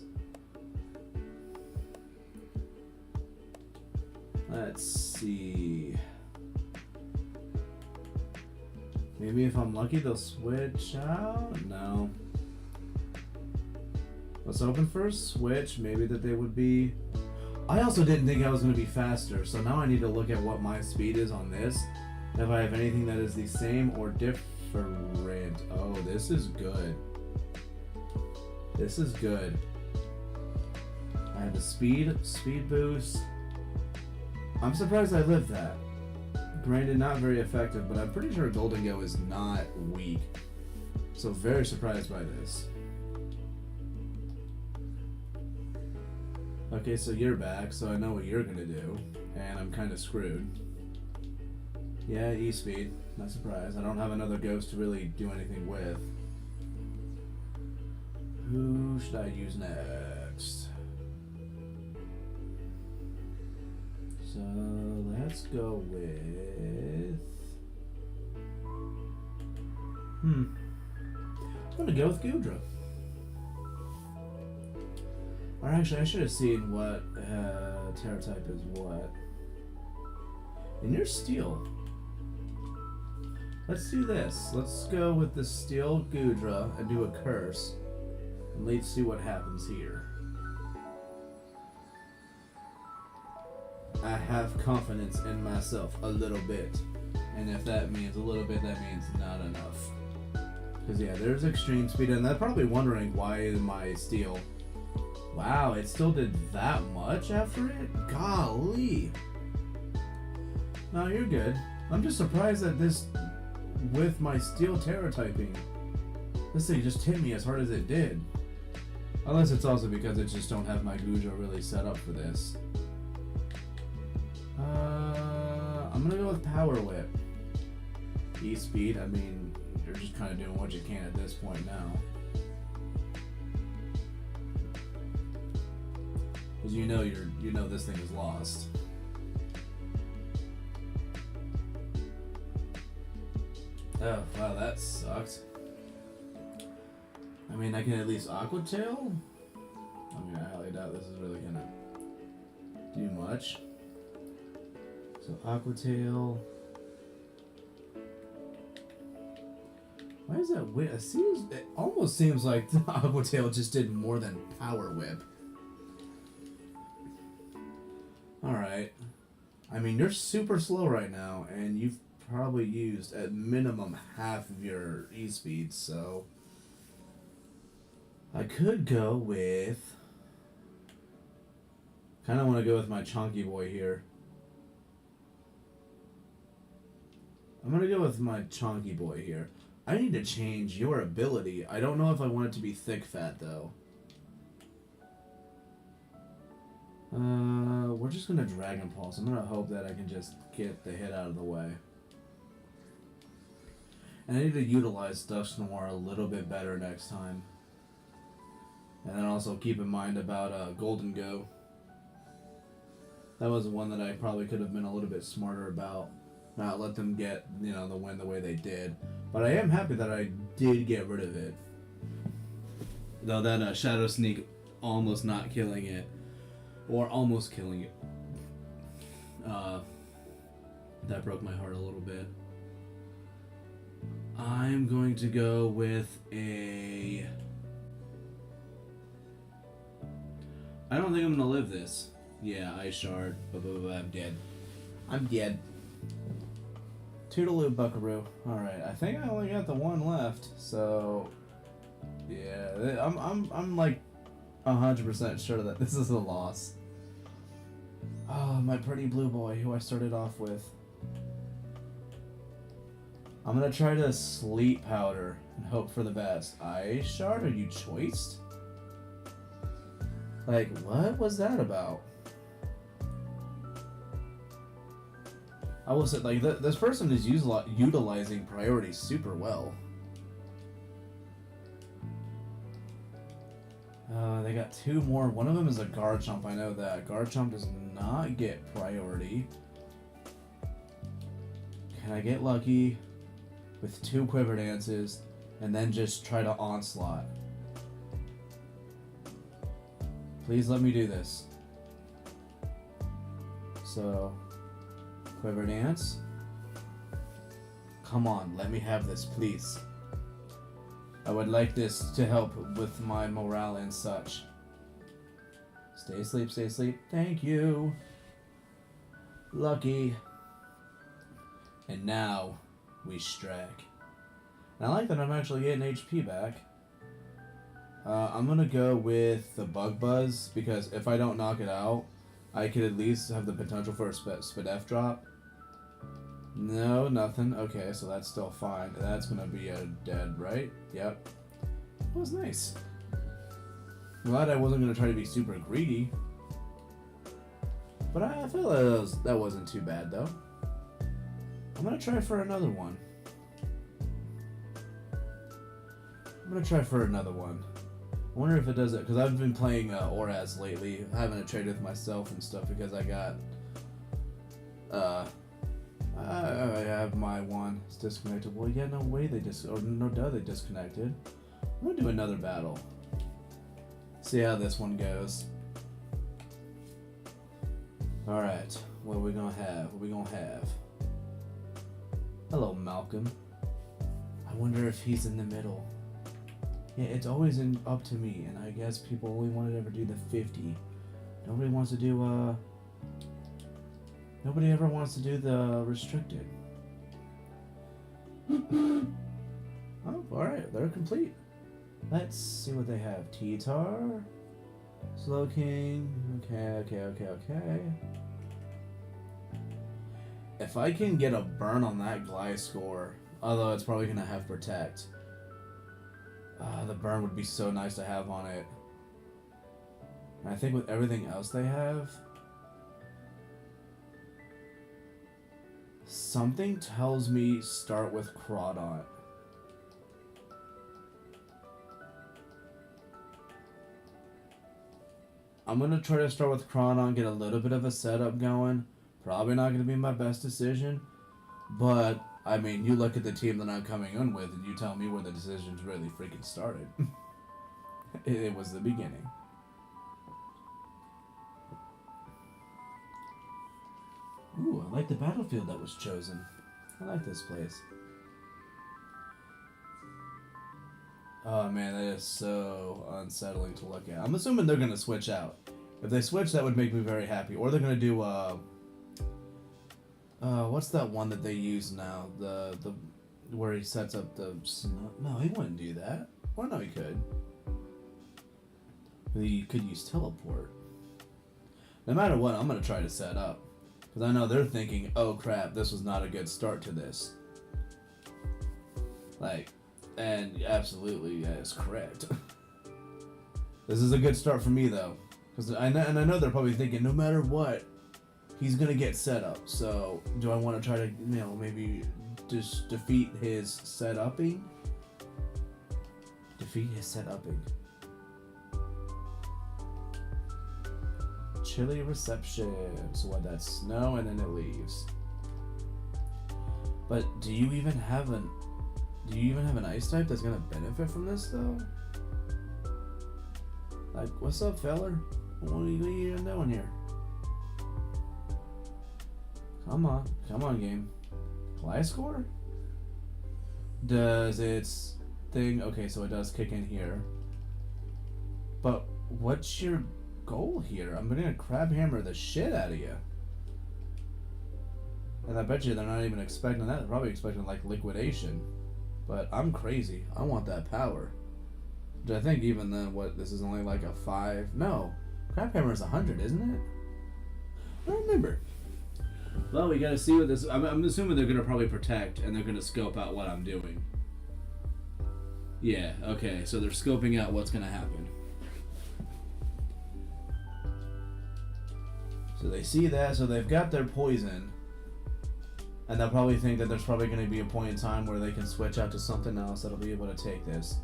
Let's see. Maybe if I'm lucky, they'll switch out? No. Let's open for a switch. Maybe that they would be. I also didn't think I was going to be faster, so now I need to look at what my speed is on this. If I have anything that is the same or different. Oh, this is good. This is good. I have a speed boost. I'm surprised I lived that. Granted, not very effective, but I'm pretty sure Golden Go is not weak. So very surprised by this. Okay, so you're back, so I know what you're gonna do, and I'm kind of screwed. Yeah, E-Speed. Not surprised. I don't have another ghost to really do anything with. Who should I use next? So let's go with. I'm gonna go with Gudra. Or actually, I should have seen what Terra type is what. And you're Steel. Let's do this. Let's go with the Steel Gudra and do a curse. And let's see what happens here. I have confidence in myself a little bit. And if that means a little bit, that means not enough. Because yeah, there's extreme speed, and they're probably wondering why my Steel. Wow, it still did that much after it? Golly. No, you're good. I'm just surprised that this, with my Steel Terra typing, this thing just hit me as hard as it did. Unless it's also because I just don't have my Gudra really set up for this. I'm gonna go with Power Whip. E-Speed, I mean, you're just kind of doing what you can at this point now. Because you know this thing is lost. Oh, wow, that sucks. I mean, I can at least Aqua Tail? I mean, I highly doubt this is really gonna do much. So, Aqua Tail. Why is that weird? It almost seems like the Aqua Tail just did more than Power Whip. Alright. I mean, you're super slow right now, and you've probably used at minimum half of your E-speed, so I could go with... Kind of want to go with my chunky boy here. I'm going to go with my chunky boy here. I need to change your ability. I don't know if I want it to be thick fat, though. We're just going to Dragon Pulse. I'm going to hope that I can just get the hit out of the way. And I need to utilize Dusknoir a little bit better next time. And then also keep in mind about Golden Go. That was one that I probably could have been a little bit smarter about. Not let them get, you know, the win the way they did. But I am happy that I did get rid of it. Though that Shadow Sneak almost not killing it. Or almost killing it. That broke my heart a little bit. I'm going to go with a... I don't think I'm going to live this. Yeah, Ice Shard. I'm dead. I'm dead. Toodaloo, Buckaroo. Alright, I think I only got the one left, so... Yeah, I'm like 100% sure that this is a loss. Oh, my pretty blue boy, who I started off with. I'm gonna try to Sleep Powder and hope for the best. Ice Shard, are you choiced? Like, what was that about? I will say, like, this person is utilizing priorities super well. They got two more. One of them is a Garchomp, I know that. Garchomp does not get priority. Can I get lucky with two Quiver Dances and then just try to Onslaught? Please let me do this. So, Quiver Dance. Come on, let me have this, please. I would like this to help with my morale and such. Stay asleep, stay asleep. Thank you. Lucky. And now we strike. And I like that I'm actually getting HP back. I'm gonna go with the Bug Buzz because if I don't knock it out, I could at least have the potential for a Spadef drop. No, nothing. Okay, so that's still fine. That's gonna be a dead, right? Yep. That was nice. I'm glad I wasn't gonna try to be super greedy. But I feel like that wasn't too bad, though. I'm gonna try for another one. I wonder if it does it, because I've been playing Oraz lately, having to trade with myself and stuff because I got, I have my one. It's disconnected. Well, yeah, no way they they disconnected. I'm gonna do another battle. See how this one goes. Alright, what are we gonna have? Hello, Malcolm. I wonder if he's in the middle. Yeah, it's always up to me, and I guess people only want to ever do the 50. Nobody wants to do, nobody ever wants to do the restricted. Oh, alright, they're complete. Let's see what they have. T-Tar, Slowking, okay. If I can get a burn on that Gliscor, although it's probably gonna have Protect. The burn would be so nice to have on it. And I think with everything else they have, something tells me start with Crawdaunt. I'm going to try to start with Crawdaunt, get a little bit of a setup going. Probably not going to be my best decision, but I mean, you look at the team that I'm coming in with and you tell me where the decisions really freaking started. It was the beginning. Ooh, I like the battlefield that was chosen. I like this place. Oh man, that is so unsettling to look at. I'm assuming they're going to switch out. If they switch, that would make me very happy. Or they're going to do, What's that one that they use now? The where he sets up the snow. No, he wouldn't do that. Or no, he could. He could use teleport. No matter what, I'm gonna try to set up. Because I know they're thinking, oh crap, this was not a good start to this. Like, and absolutely, that is correct. This is a good start for me though. Because I know they're probably thinking, no matter what, he's gonna get set up. So, do I want to try to, maybe just defeat his set-upping? Defeat his set-upping. Chilly reception. So what? That's snow, and then it leaves. But do you even have an ice type that's gonna benefit from this though? Like, what's up, feller? What are you even doing here? Come on, game. Gliscor? Does its thing? Okay, so it does kick in here. But what's your goal here? I'm gonna crab hammer the shit out of you. And I bet you they're not even expecting that. They're probably expecting like liquidation. But I'm crazy. I want that power. Which I think even then, this is only like a 5. No, crab hammer is 100, isn't it? I don't remember. Well, we gotta see what this. I'm assuming they're gonna probably protect and they're gonna scope out what I'm doing. Yeah. Okay. So they're scoping out what's gonna happen. So they see that, so they've got their poison. And they'll probably think that there's probably going to be a point in time where they can switch out to something else that'll be able to take this.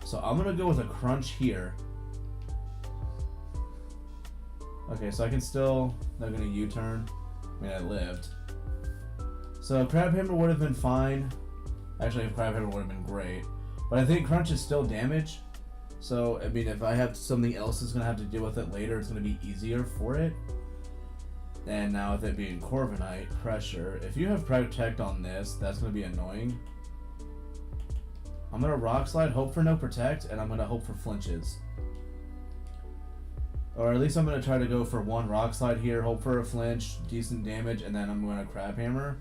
So I'm going to go with a crunch here. Okay, so I can still... They're going to U-turn. I mean, I lived. So Crab Hammer would have been fine. Actually, if Crab Hammer would have been great. But I think crunch is still damage. So, I mean, if I have something else that's going to have to deal with it later, it's going to be easier for it. And now with it being Corviknight, pressure. If you have protect on this, that's going to be annoying. I'm going to rock slide, hope for no protect, and I'm going to hope for flinches. Or at least I'm going to try to go for one rock slide here, hope for a flinch, decent damage, and then I'm going to crab hammer.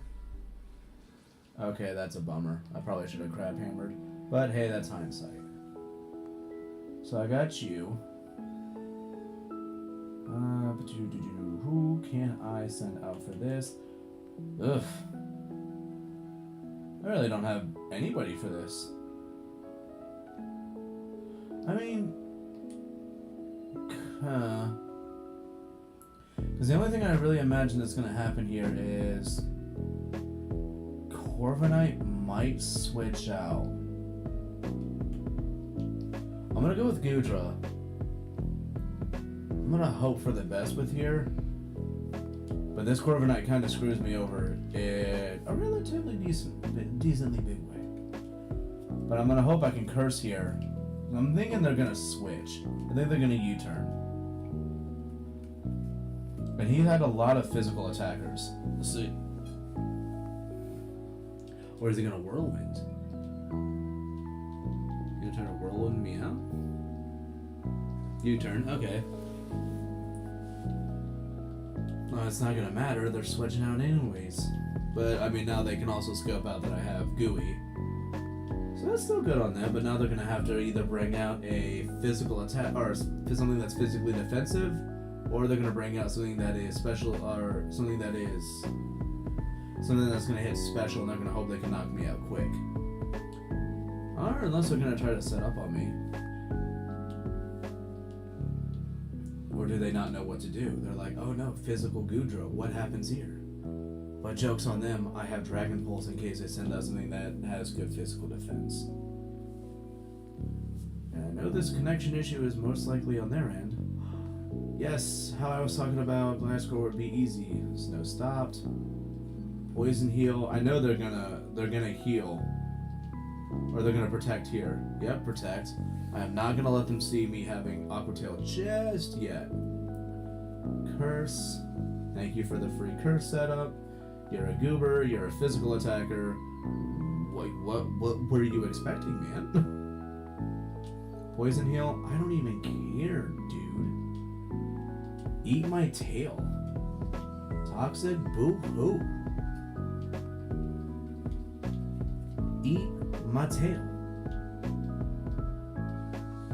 Okay, that's a bummer. I probably should have crab hammered. But hey, that's hindsight. So I got you. Who can I send out for this? Ugh. I really don't have anybody for this. I mean... Because the only thing I really imagine that's going to happen here is... Corviknight might switch out. I'm going to go with Goodra. I'm going to hope for the best with here. But this Corviknight kind of screws me over in a relatively decently big way. But I'm going to hope I can curse here. I'm thinking they're going to switch. I think they're going to U-turn. And he had a lot of physical attackers. Let's see. Or is he going to Whirlwind? You going to try to Whirlwind me out? U-turn, okay. No, it's not gonna matter, they're switching out anyways. But, I mean, now they can also scope out that I have Gooey. So that's still good on them, but now they're gonna have to either bring out a physical attack, or something that's physically defensive, or they're gonna bring out something that is special, or something that's gonna hit special, and they're gonna hope they can knock me out quick. Or unless they're gonna try to set up on me. Or do they not know what to do? They're like, oh no, physical Goodra, what happens here? But joke's on them, I have Dragon Pulse in case they send out something that has good physical defense. And I know this connection issue is most likely on their end. Yes, how I was talking about Gliscor would be easy. Snow stopped. Poison heal. I know they're gonna heal. Or they're gonna protect here. Yep, protect. I am not gonna let them see me having Aqua Tail just yet. Curse. Thank you for the free curse setup. You're a goober, you're a physical attacker. Wait, what were you expecting, man? Poison heal? I don't even care, dude. Eat my tail. Toxic? Boo-hoo. my tail.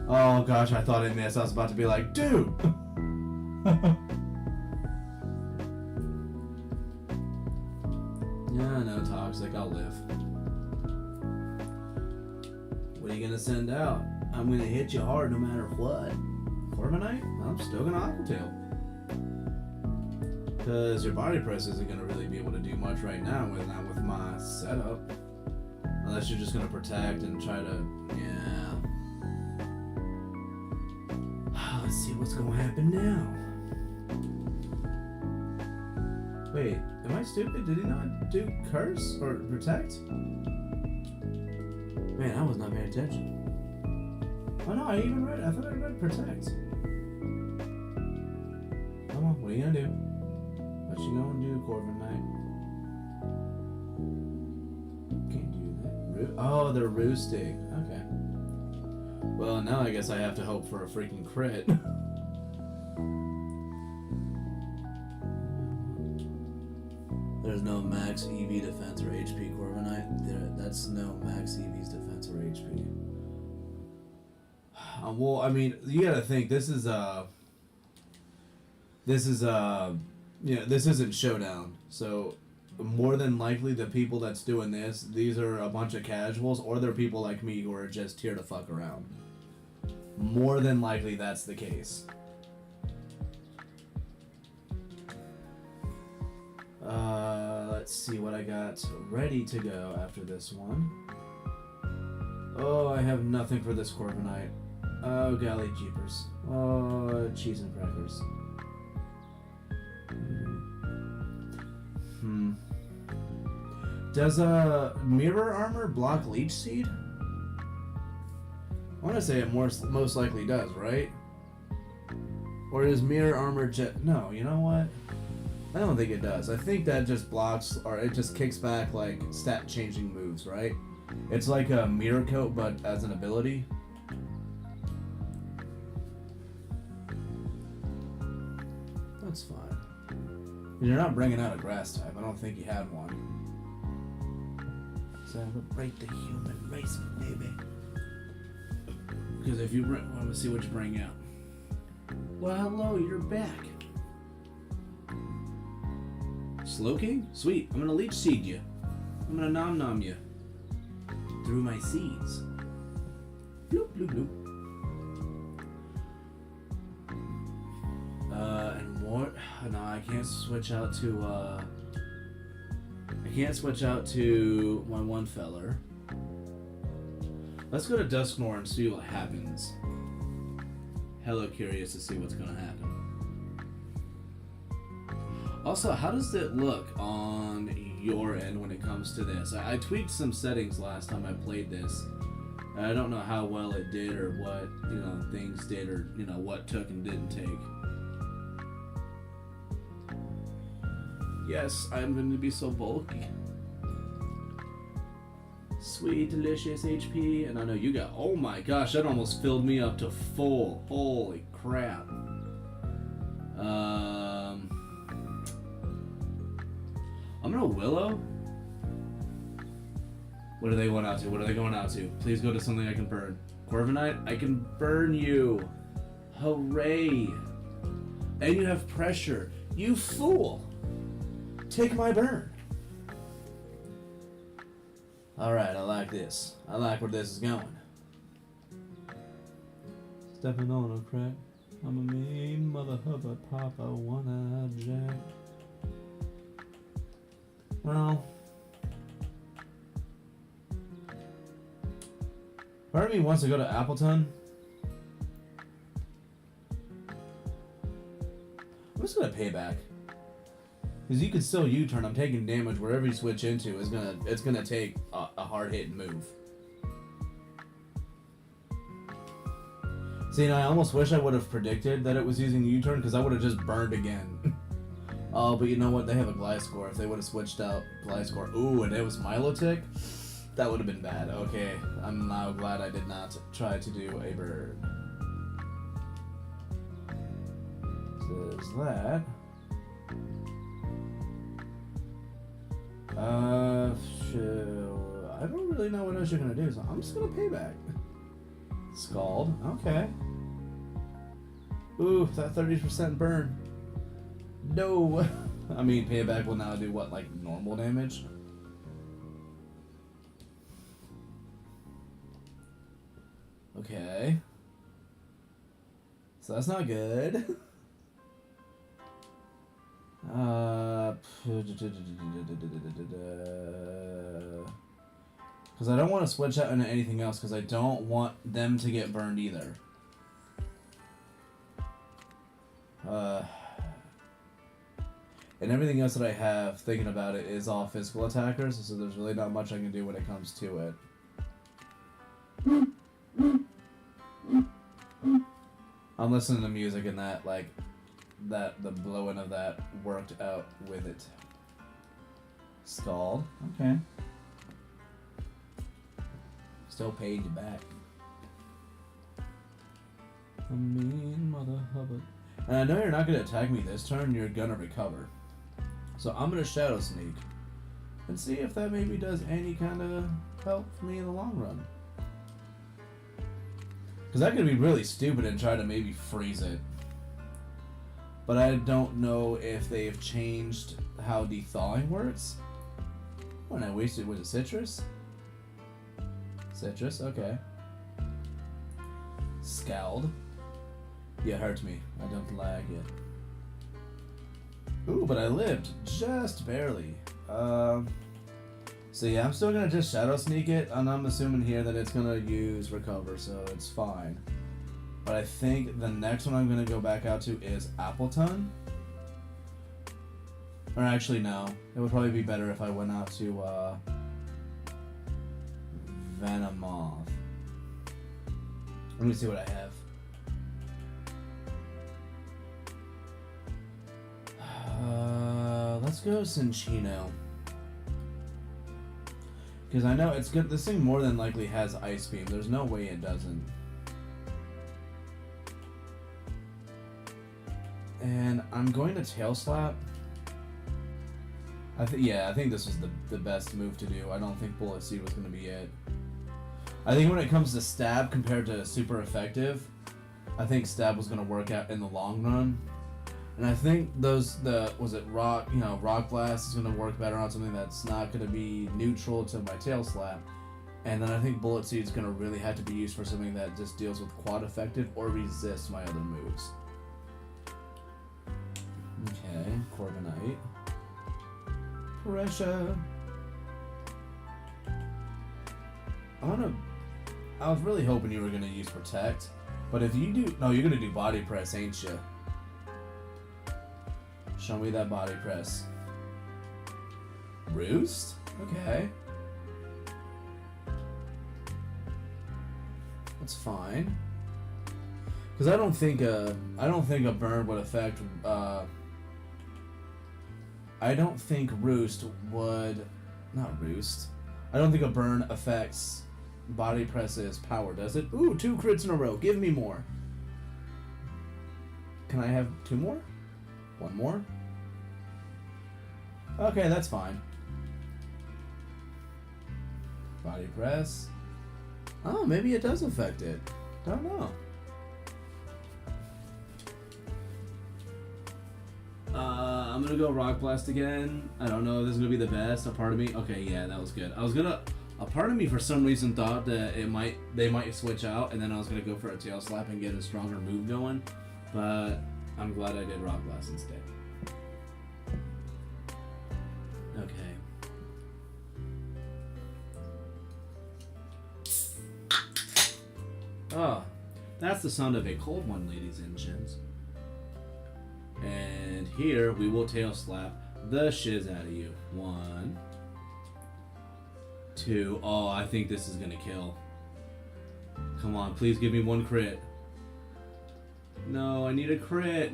Oh gosh, I thought I missed. I was about to be like, dude! Yeah, no, toxic, I'll live. What are you gonna send out? I'm gonna hit you hard no matter what. Corviknight? I'm still gonna Aqua Tail. Because your body press isn't going to really be able to do much right now not with my setup. Unless you're just going to protect and try to... Yeah. Let's see what's going to happen now. Wait, am I stupid? Did he not do curse or protect? Man, I was not paying attention. Oh no, I thought I read protect. Come on, what are you going to do? What you gonna do, Corviknight? Can't do that. Oh, they're roosting. Okay. Well, now I guess I have to hope for a freaking crit. There's no max EV defense or HP, Corviknight. That's no max EV's defense or HP. Well, I mean, you gotta think this is this isn't Showdown, so more than likely the people that's doing these are a bunch of casuals, or they're people like me who are just here to fuck around. More than likely that's the case. Let's see what I got ready to go after this one. Oh, I have nothing for this Corviknight. Oh, golly jeepers. Oh, cheese and crackers. Does mirror armor block leech seed? I want to say it most likely does, right? Or is mirror armor no, you know what? I don't think it does. I think that just blocks, or it just kicks back like stat changing moves, right? It's like a mirror coat, but as an ability. That's fine. You're not bringing out a grass type. I don't think you had one. Celebrate the human race, baby. Because if you bring, I want to see what you bring out. Well, hello, you're back. Slowking? Sweet. I'm gonna leech seed you. I'm gonna nom nom you through my seeds. Bloop bloop bloop. And more. No, I can't switch out to. I can't switch out to my one feller. Let's go to Dusknoir and see what happens. Hella curious to see what's gonna happen. Also, how does it look on your end when it comes to this? I tweaked some settings last time I played this. I don't know how well it did or what, things did or, what took and didn't take. Yes, I'm going to be so bulky. Sweet, delicious HP. And I know you got... Oh my gosh, that almost filled me up to full. Holy crap. I'm gonna Willow. What do they want out to? What are they going out to? Please go to something I can burn. Corviknight, I can burn you. Hooray. And you have pressure. You fool. Take my burn. Alright, I like this. I like where this is going. Stepping on a crack. I'm a mean mother hubba papa one-eyed jack. Well, part of me wants to go to Appleton. I'm just gonna pay back, because you can still U-turn. I'm taking damage wherever you switch into. It's gonna take a hard hit and move. See, and I almost wish I would have predicted that it was using U-turn, because I would have just burned again. Oh, but you know what? They have a Gliscor. If they would have switched out Gliscor. Ooh, and it was Milotic? That would have been bad. Okay, I'm now glad I did not try to do a bird. So there's that. I I don't really know what else you're gonna do, so I'm just gonna payback. Scald. Okay. Ooh, that 30% burn. No. I mean, payback will now do what, like normal damage? Okay. So that's not good. Because I don't want to switch out into anything else because I don't want them to get burned either. And everything else that I have, thinking about it, is all physical attackers, so there's really not much I can do when it comes to it. I'm listening to music and that, like, the blowing of that worked out with it. Scald. Okay. Still paid you back. I mean, mother hubbard. And I know you're not going to attack me this turn, you're going to recover. So I'm going to Shadow Sneak. And see if that maybe does any kind of help for me in the long run. Because that could be really stupid and try to maybe freeze it. But I don't know if they've changed how thawing works. Oh, and I wasted, was it citrus? Citrus, okay. Scald. You hurt me. I don't like it. Ooh, but I lived. Just barely. So yeah, I'm still gonna just Shadow Sneak it, and I'm assuming here that it's gonna use Recover, so it's fine. But I think the next one I'm gonna go back out to is Appleton. Or actually, no. It would probably be better if I went out to, Venomoth. Let me see what I have. Let's go Cinccino. Because I know it's good. This thing more than likely has Ice Beam. There's no way it doesn't. And I'm going to Tail Slap. I think this was the best move to do. I don't think Bullet Seed was going to be it. I think when it comes to Stab compared to Super Effective, I think Stab was going to work out in the long run. And I think Rock Blast is going to work better on something that's not going to be neutral to my Tail Slap. And then I think Bullet Seed is going to really have to be used for something that just deals with Quad Effective or resists my other moves. Okay, Corviknight. Pressure. I was really hoping you were going to use Protect. But if you do... No, you're going to do Body Press, ain't you? Show me that Body Press. Roost? Okay. That's fine. Because I don't think a burn would affect. I don't think Roost would. Not Roost. I don't think a burn affects Body Press's power, does it? Ooh, 2 crits in a row. Give me more. Can I have 2 more? 1 more? Okay, that's fine. Body Press. Oh, maybe it does affect it. Don't know. I'm gonna go Rock Blast again. I don't know if this is gonna be the best. A part of me. Okay, yeah, that was good. A part of me for some reason thought that they might switch out, and then I was gonna go for a Tail Slap and get a stronger move going. But I'm glad I did Rock Blast instead. Okay. Oh, that's the sound of a cold one, ladies and gents. And here we will Tail Slap the shiz out of you. 1, 2. Oh, I think this is gonna kill. Come on, please give me 1 crit. No, I need a crit.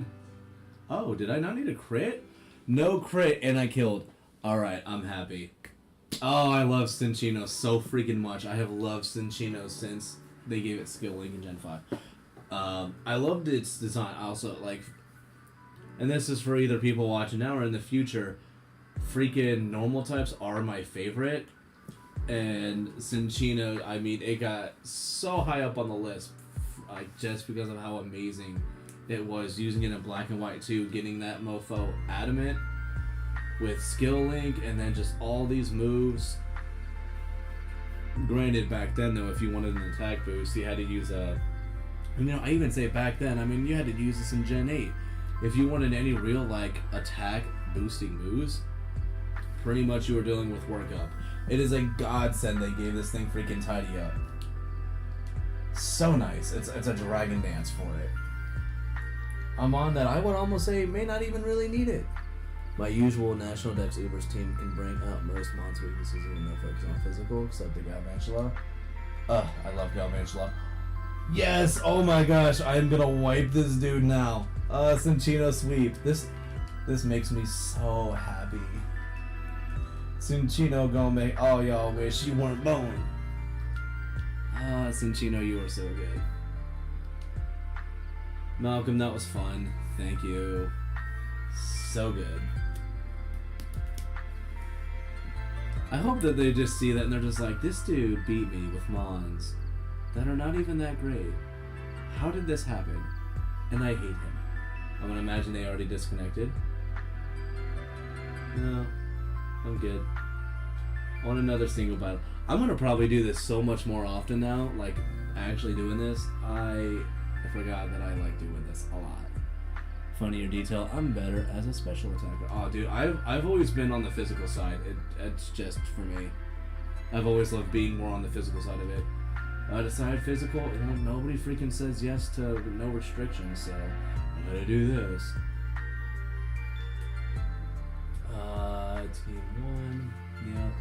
Oh, did I not need a crit? No crit, and I killed. Alright, I'm happy. Oh, I love Cinccino so freaking much. I have loved Cinccino since they gave it Skill Link in Gen 5. I loved its design. Also, like, and this is for either people watching now or in the future, freaking normal types are my favorite. And Cinchino, I mean, it got so high up on the list, like just because of how amazing it was, using it in black and white too, getting that mofo adamant with skill link, and then just all these moves. Granted, back then though, if you wanted an attack boost, you had to use a. You know, I even say back then. I mean, you had to use this in Gen 8. If you wanted any real like attack boosting moves, pretty much you were dealing with workup. It is a godsend they gave this thing freaking tidy up. So nice. It's a dragon dance for it. I'm on that. I would almost say may not even really need it. My usual National Dex Ubers team can bring out most Mon's weaknesses even no focus on physical, except the Galvantula. I love Galvantula. Yes! Oh my gosh, I'm gonna wipe this dude now. Cinchino sweep. This makes me so happy. Cinchino gonna make all y'all wish you weren't born. Cinchino, you are so good. Malcolm, that was fun. Thank you. So good. I hope that they just see that and they're just like, this dude beat me with Mons that are not even that great. How did this happen? And I hate him. I'm gonna imagine they already disconnected. No, I'm good. I want another single battle. I'm gonna probably do this so much more often now, like actually doing this. I forgot that I like doing this a lot. Funnier detail, I'm better as a special attacker. Oh dude, I've always been on the physical side. It's just for me. I've always loved being more on the physical side of it. Decide physical, you know, nobody freaking says yes to no restrictions, so I'm gonna do this. Team 1, yep.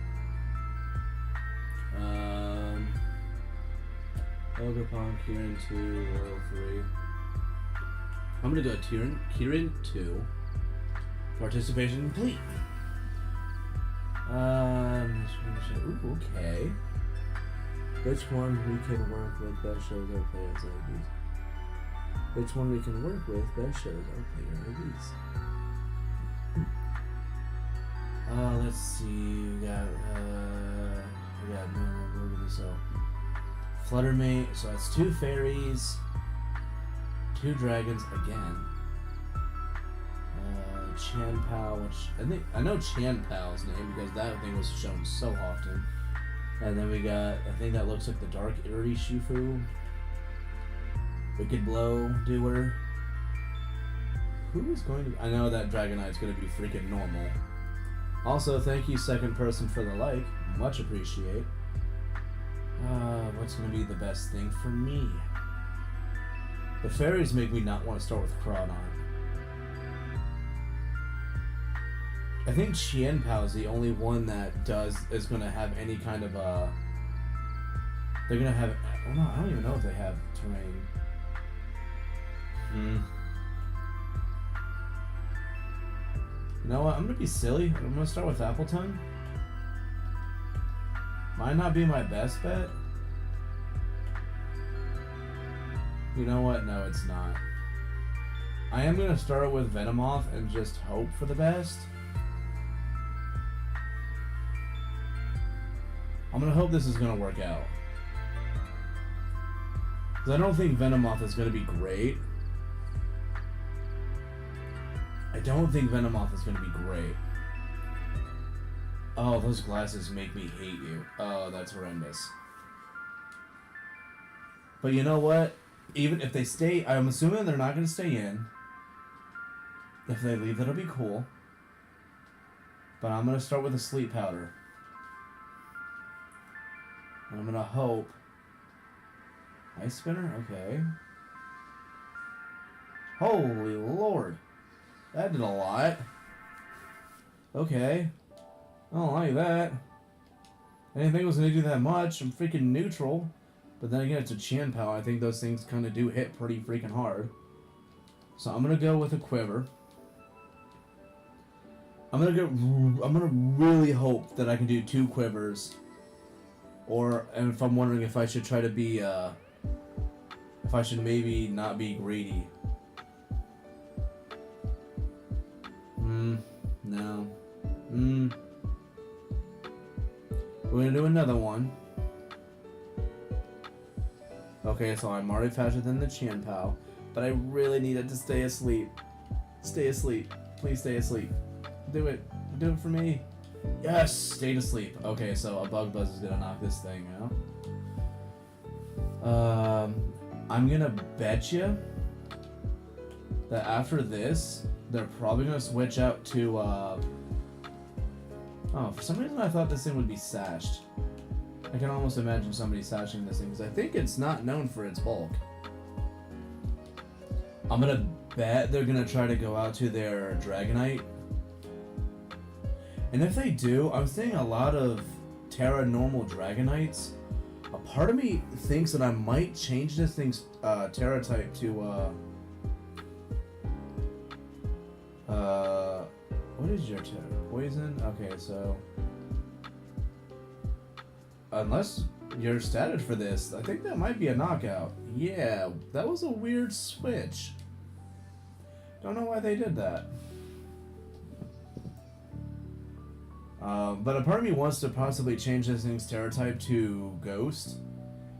Ogre Kieran 2, Royal 3. I'm gonna go Kieran 2. Participation complete. Ooh, okay. Which one we can work with best shows our players' IDs? Which one we can work with best shows our player IDs? Let's see. We got no. So Fluttermate. So that's 2 fairies, 2 dragons again. Chanpao, which I know Chanpao's name because that thing was shown so often. And then we got, I think that looks like the Dark Eerie Shifu. Wicked Blow Doer. Who is going to... I know that Dragonite's going to be freaking normal. Also, thank you, second person, for the like. Much appreciate. What's going to be the best thing for me? The fairies make me not want to start with Crawdon. I think Qianpao is the only one that is going to have any kind of they're going to have... Oh no, I don't even know if they have terrain. You know what? I'm going to be silly. I'm going to start with Appleton. Might not be my best bet. You know what? No, it's not. I am going to start with Venomoth and just hope for the best. I'm going to hope this is going to work out. Because I don't think Venomoth is going to be great. I don't think Venomoth is going to be great. Oh, those glasses make me hate you. Oh, that's horrendous. But you know what? Even if they stay... I'm assuming they're not going to stay in. If they leave, that'll be cool. But I'm going to start with a sleep powder. And I'm going to hope... Ice Spinner? Okay. Holy Lord. That did a lot. Okay. I don't like that. I didn't think it was going to do that much. I'm freaking neutral. But then again, it's a Qianpao. I think those things kind of do hit pretty freaking hard. So I'm going to go with a Quiver. I'm gonna really hope that I can do 2 Quivers. And if I'm wondering if I should try to be, if I should maybe not be greedy. No. We're gonna do another one. Okay, so I'm already faster than the Chan Pao, but I really need it to stay asleep. Stay asleep. Please stay asleep. Do it. Do it for me. Yes, stayed asleep. Okay, so a bug buzz is gonna knock this thing out. I'm gonna bet you that after this, they're probably gonna switch out to, oh, for some reason I thought this thing would be sashed. I can almost imagine somebody sashing this thing, because I think it's not known for its bulk. I'm gonna bet they're gonna try to go out to their Dragonite. And if they do, I'm seeing a lot of Terra normal Dragonites. A part of me thinks that I might change this thing's Terra type to, what is your Terra? Poison? Okay, so... Unless you're statted for this, I think that might be a knockout. Yeah, that was a weird switch. Don't know why they did that. But a part of me wants to possibly change this thing's Terra type to Ghost.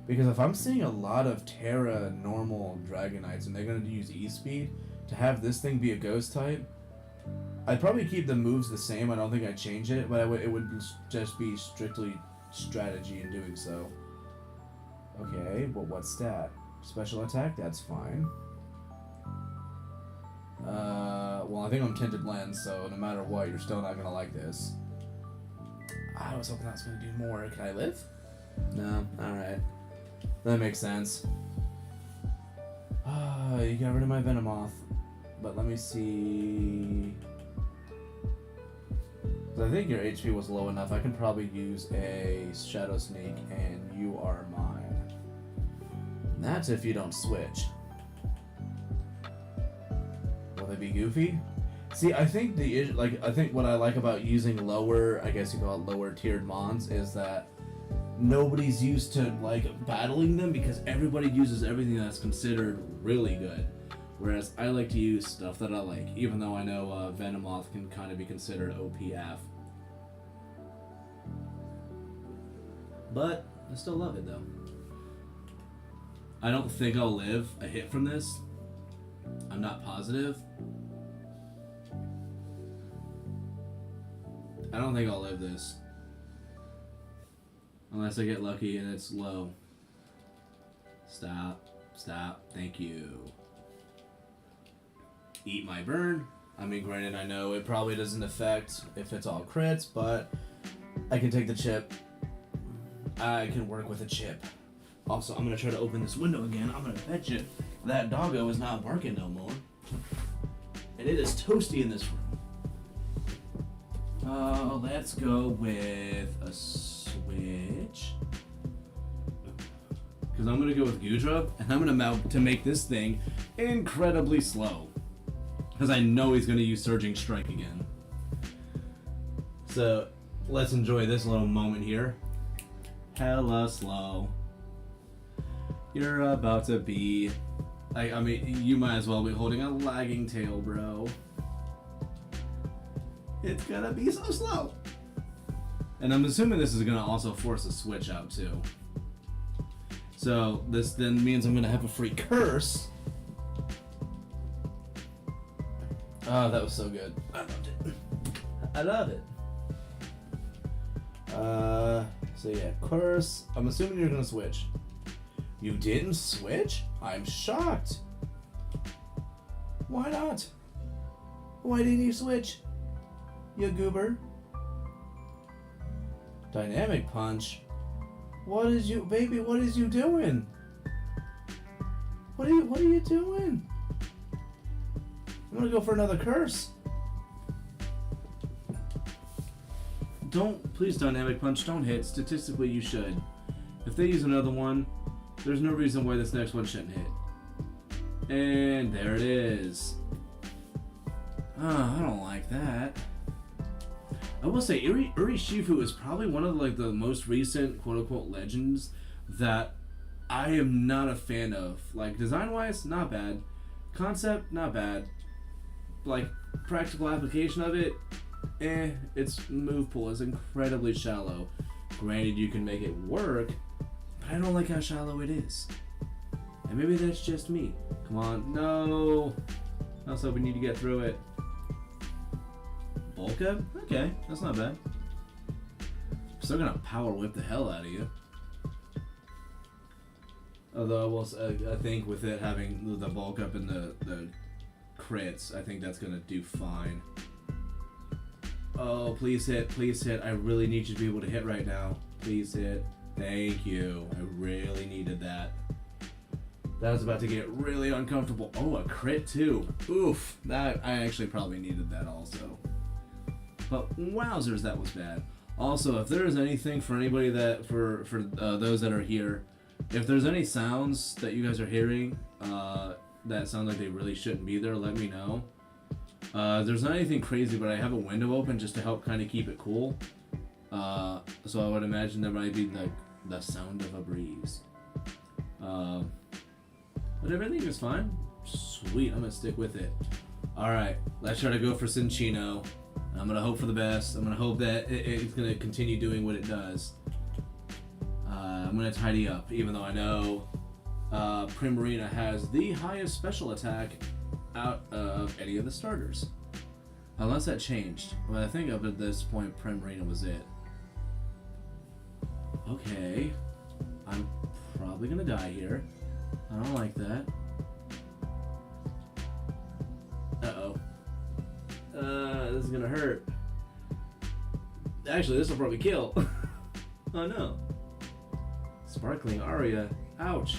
Because if I'm seeing a lot of Terra normal Dragonites and they're going to use E-Speed, to have this thing be a Ghost type, I'd probably keep the moves the same. I don't think I'd change it, but it would just be strictly strategy in doing so. Okay, well, what's that? Special attack? That's fine. Well, I think I'm Tinted Lens, so no matter what, you're still not going to like this. I was hoping that was going to do more. Can I live? No? Alright. That makes sense. You got rid of my Venomoth. But let me see... I think your HP was low enough. I can probably use a Shadow Sneak, and you are mine. And that's if you don't switch. Will they be goofy? See, I think I think what I like about using lower, I guess you call it lower tiered mons, is that nobody's used to battling them because everybody uses everything that's considered really good. Whereas I like to use stuff that I like, even though I know Venomoth can kind of be considered OPF. But I still love it though. I don't think I'll live a hit from this. I'm not positive. I don't think I'll live this. Unless I get lucky and it's low. Stop. Stop. Thank you. Eat my burn. I mean, granted, I know it probably doesn't affect if it's all crits, but I can take the chip. I can work with a chip. Also, I'm going to try to open this window again. I'm going to bet you that doggo is not barking no more. And it is toasty in this room. Let's go with a switch. Because I'm going to go with Gudra, and I'm going to make this thing incredibly slow. Because I know he's going to use Surging Strike again. So, let's enjoy this little moment here. Hella slow. You're about to be... I mean, you might as well be holding a lagging tail, bro. It's gonna be so slow. And I'm assuming this is gonna also force a switch out, too. So, this then means I'm gonna have a free curse. Oh, that was so good. I loved it. I love it. So yeah, curse. I'm assuming you're gonna switch. You didn't switch? I'm shocked. Why not? Why didn't you switch? You goober. Dynamic punch. What is you, baby? What is you doing? What are you doing? I'm gonna go for another curse. Please dynamic punch, don't hit. Statistically, you should. If they use another one, there's no reason why this next one shouldn't hit. And there it is. Oh, I don't like that. I will say, Uri Shifu is probably one of the most recent quote-unquote legends that I am not a fan of. Design-wise, not bad. Concept, not bad. Practical application of it, its move pool is incredibly shallow Granted, you can make it work, but I don't like how shallow it is. And maybe that's just me. Come on, no. I was hoping you'd get through it. Bulk up? Okay, that's not bad. I'm still gonna power whip the hell out of you. Although I think with it having the bulk up and the crits, I think that's gonna do fine. Oh, please hit, please hit. I really need you to be able to hit right now. Please hit. Thank you. I really needed that. That was about to get really uncomfortable. Oh, a crit too. Oof. That I actually probably needed that also. But wowzers, that was bad. Also, if there is anything for anybody that for those that are here, if there's any sounds that you guys are hearing that sound like they really shouldn't be there, let me know. There's not anything crazy, but I have a window open just to help kind of keep it cool. So I would imagine there might be the sound of a breeze. But everything is fine. Sweet, I'm gonna stick with it. Alright, let's try to go for Cinchino. I'm gonna hope for the best. I'm gonna hope that it's gonna continue doing what it does. I'm gonna tidy up, even though I know Primarina has the highest special attack out of any of the starters. Unless that changed. But I think up at this point, Primarina was it. Okay. I'm probably gonna die here. I don't like that. Uh-oh. This is gonna hurt. Actually, this will probably kill. Oh no. Sparkling Aria. Ouch.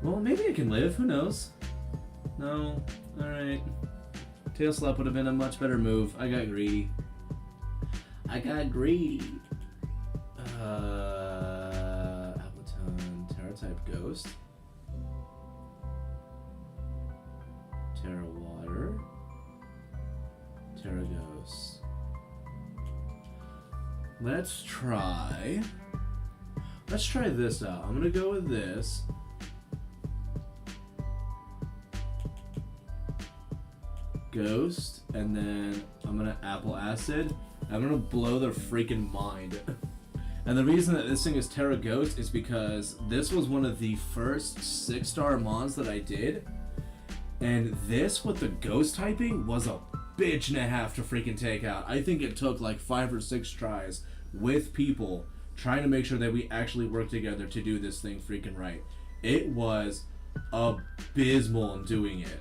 Well, maybe I can live. Who knows? No. Alright. Tail Slap would have been a much better move. I got greedy. I got greedy. Appleton. Terra-type Ghost. Terra Water. Terra Ghost. Let's try this out. I'm gonna go with this. Ghost, and then I'm gonna Apple Acid. I'm gonna blow their freaking mind. And the reason that this thing is Terra Ghost is because this was one of the first 6-star mons that I did. And this with the Ghost typing was a bitch and a half to freaking take out. I think it took like 5 or 6 tries with people trying to make sure that we actually work together to do this thing freaking right. It was abysmal in doing it.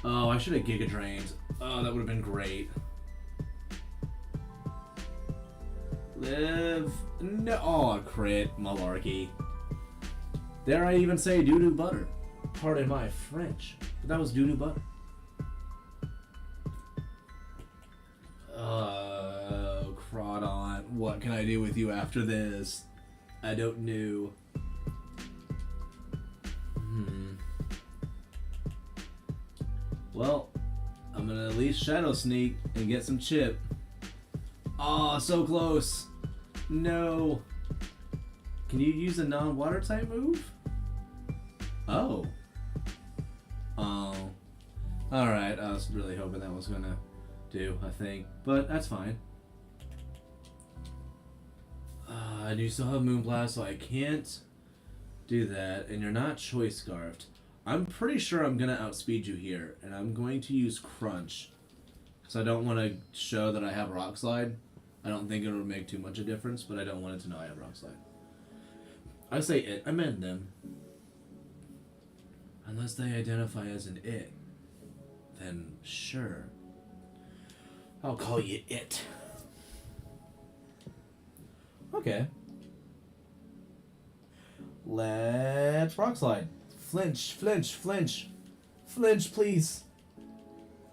Oh, I should have Giga Drained. Oh, that would have been great. Live. No. Oh, a crit. Malarkey. Dare I even say doo-doo butter? Pardon my French, but that was doo-doo butter. Crawdon. What can I do with you after this? I don't know. Well, I'm gonna at least Shadow Sneak and get some chip. Aw, so close. No. Can you use a non-water type move? Oh. Oh. Alright, I was really hoping that was gonna do a thing, but that's fine. I do still have Moonblast, so I can't do that, and you're not Choice Scarfed. I'm pretty sure I'm gonna outspeed you here, and I'm going to use Crunch. So I don't want to show that I have Rock Slide. I don't think it'll make too much a difference, but I don't want it to know I have Rock Slide. I say it, I meant them. Unless they identify as an it, then sure. I'll call you it. Okay. Let's Rock Slide. Flinch, flinch, flinch. Flinch, please.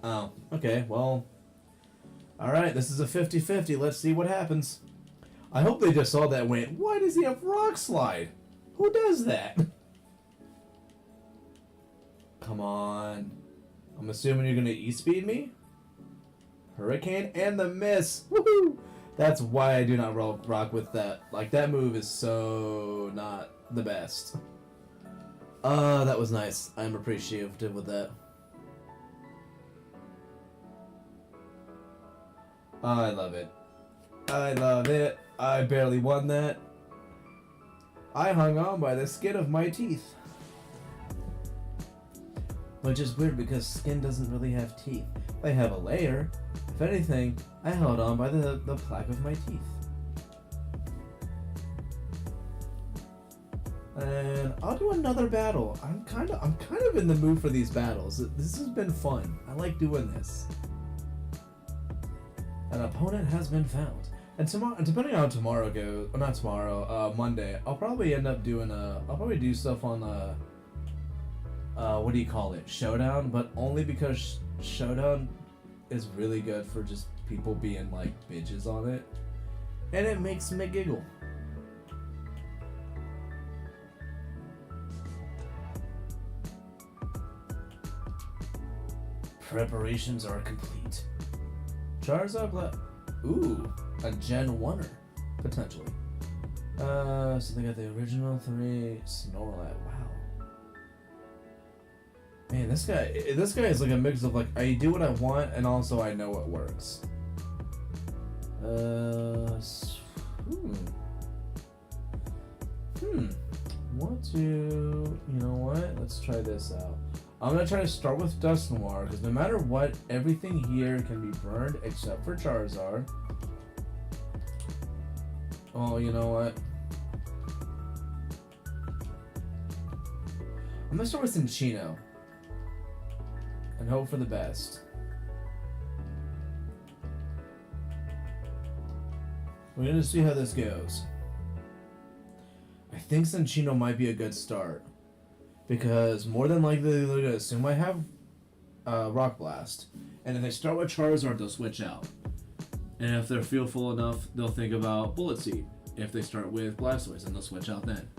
Oh, okay, well. Alright, this is a 50-50. Let's see what happens. I hope they just saw that and went, why does he have Rock Slide? Who does that? Come on. I'm assuming you're going to E-Speed me? Hurricane and the miss. Woohoo! That's why I do not rock with that. Like, that move is so not the best. That was nice. I'm appreciative with that. I love it. I love it. I barely won that. I hung on by the skin of my teeth. Which is weird because skin doesn't really have teeth. They have a layer. If anything, I held on by the plaque of my teeth. And I'll do another battle. I'm kind of in the mood for these battles. This has been fun. I like doing this. An opponent has been found. And tomorrow, depending on how tomorrow goes, or not tomorrow, Monday, I'll probably end up doing I'll probably do stuff on what do you call it? Showdown, but only because Showdown is really good for just people being like bitches on it. And it makes me giggle. Preparations are complete. Charizard ooh, a Gen 1er, potentially. So they got the original 3 Snorlax. Wow. Man, this guy is like a mix of like I do what I want and also I know what works. Want to, you know what? Let's try this out. I'm gonna try to start with Dusknoir because no matter what, everything here can be burned except for Charizard. Oh, you know what? I'm gonna start with Cinccino and hope for the best. We're gonna see how this goes. I think Cinccino might be a good start. Because more than likely they're gonna assume I have Rock Blast, and if they start with Charizard, they'll switch out. And if they're fearful enough, they'll think about Bullet Seed. If they start with Blastoise, and they'll switch out then.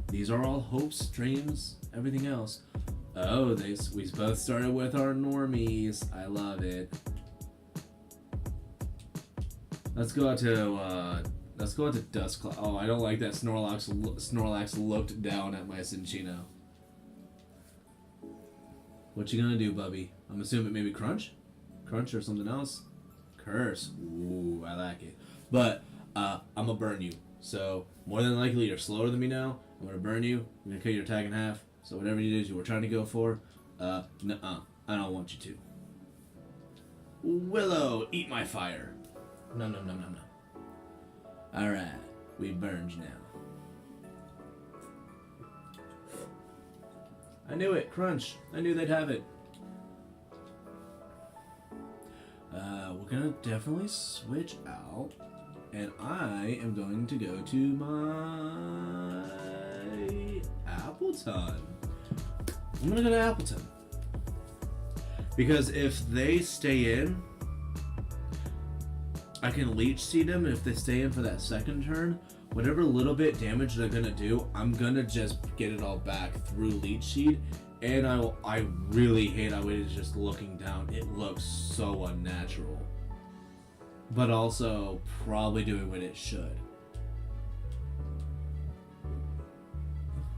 These are all hopes, dreams, everything else. Oh, we both started with our normies. I love it. Let's go out to Dusclops. Oh, I don't like that Snorlax looked down at my Cinccino. What you gonna do, Bubby? I'm assuming maybe Crunch? Crunch or something else? Curse. Ooh, I like it. But, I'm gonna burn you. So, more than likely you're slower than me now. I'm gonna burn you. I'm gonna cut your attack in half. So whatever it is you were trying to go for, nuh-uh. I don't want you to. Willow, eat my fire. No. Alright, we burned now. I knew it, Crunch. I knew they'd have it. We're gonna definitely switch out. And I am going to go to my Appleton. I'm gonna go to Appleton. Because if they stay in, I can Leech Seed them, and if they stay in for that second turn, whatever little bit damage they're gonna do, I'm gonna just get it all back through Leech Seed. And I really hate how it is just looking down. It looks so unnatural. But also probably doing what it should.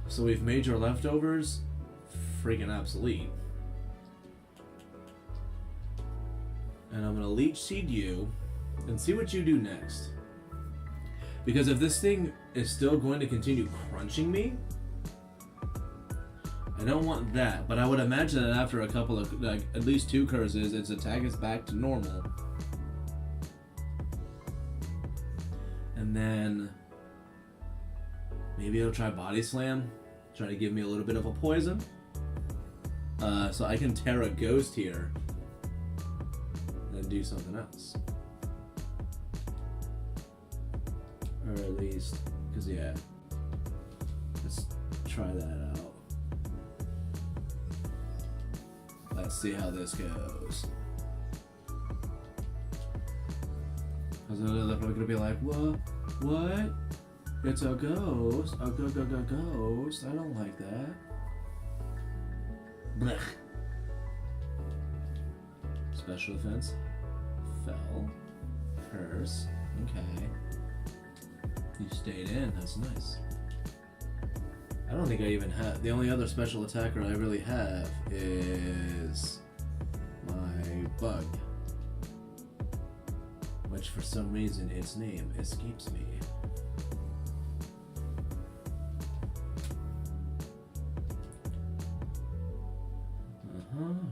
So we've made your leftovers freaking obsolete. And I'm gonna Leech Seed you and see what you do next. Because if this thing is still going to continue crunching me, I don't want that. But I would imagine that after a couple of, like, at least 2 curses, its attack is back to normal. And then maybe it'll try Body Slam, try to give me a little bit of a poison. So I can Terra Ghost here and then do something else. Or at least, because yeah, let's try that out. Let's see how this goes. Because they're probably gonna be like, what? What? It's a ghost? A ghost? I don't like that. Blech. Special defense. Fell. Curse. Okay. You stayed in. That's nice. I don't think I even have... The only other special attacker I really have is my Bug. which for some reason its name escapes me.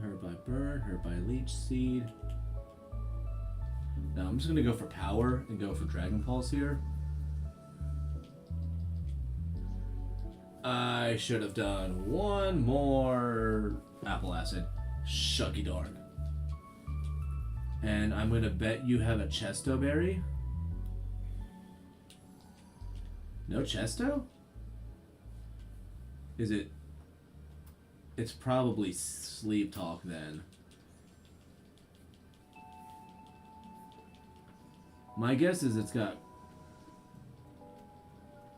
Hurt by burn, hurt by leech seed. Now I'm just gonna go for power and go for Dragon Pulse here. I should have done one more Apple Acid. Shucky darn. And I'm gonna bet you have a Chesto Berry. No Chesto? Is it? It's probably Sleep Talk then. My guess is it's got...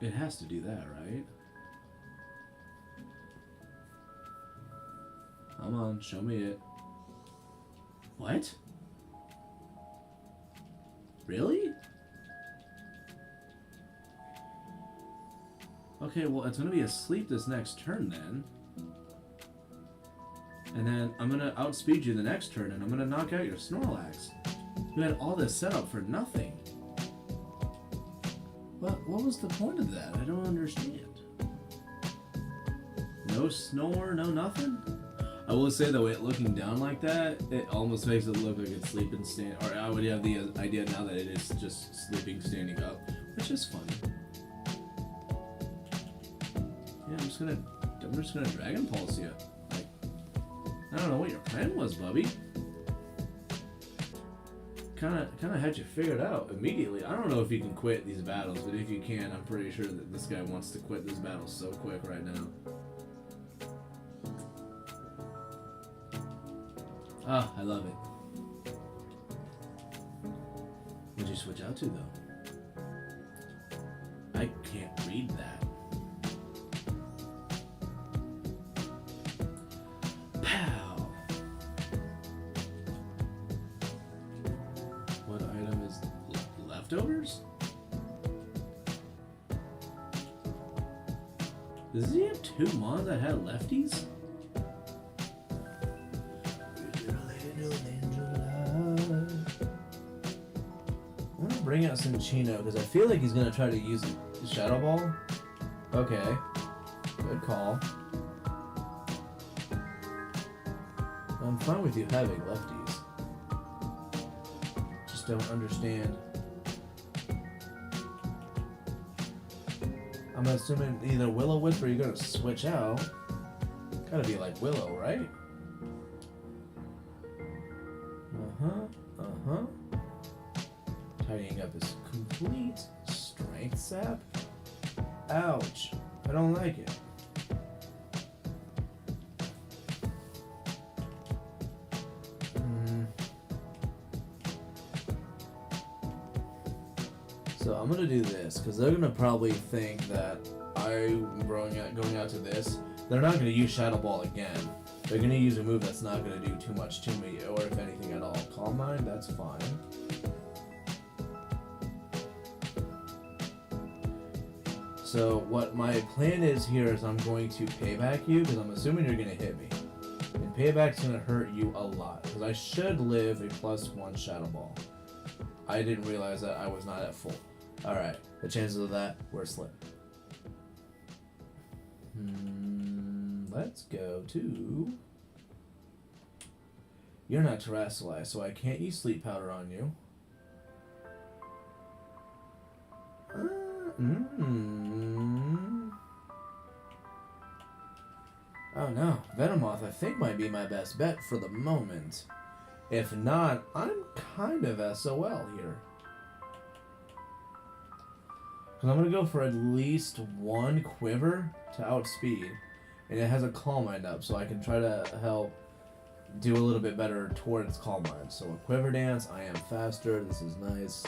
It has to do that, right? Come on, show me it. What? Really? Okay, well, it's gonna be asleep this next turn then. And then I'm gonna outspeed you the next turn and I'm gonna knock out your Snorlax. You had all this setup for nothing. What was the point of that? I don't understand. No snore, no nothing? I will say though, it looking down like that, it almost makes it look like it's sleeping standing. Or I would have the idea now that it is just sleeping standing up, which is funny. Yeah, I'm just gonna Dragon Pulse you. Like, I don't know what your plan was, Bubby. Kind of had you figured out immediately. I don't know if you can quit these battles, but if you can, I'm pretty sure that this guy wants to quit this battle so quick right now. Ah, I love it. What'd you switch out to, though? I can't read that. Pow! What item is leftovers? Does he have two mons that had lefties? Bring out Cinccino because I feel like he's gonna try to use the Shadow Ball. Okay, good call. I'm fine with you having lefties. Just don't understand. I'm assuming either Will-O-Wisp or you're gonna switch out. Gotta be like Willow, right? Tidying up is complete. Strength sap? Ouch. I don't like it. So I'm gonna do this, because they're gonna probably think that I'm going out to this. They're not gonna use Shadow Ball again. They're gonna use a move that's not gonna do too much to me, or if anything at all. Calm Mind, that's fine. So what my plan is here is I'm going to payback you, because I'm assuming you're going to hit me. And payback's going to hurt you a lot, because I should live a +1 Shadow Ball. I didn't realize that I was not at full. Alright, the chances of that were slim. Let's go to... You're not Terrestrialized, so I can't use Sleep Powder on you. Oh no, Venomoth I think might be my best bet for the moment. If not, I'm kind of SOL here. Because I'm going to go for at least one Quiver to outspeed. And it has a Calm Mind up, so I can try to help do a little bit better towards Calm Mind. So a Quiver Dance, I am faster, this is nice.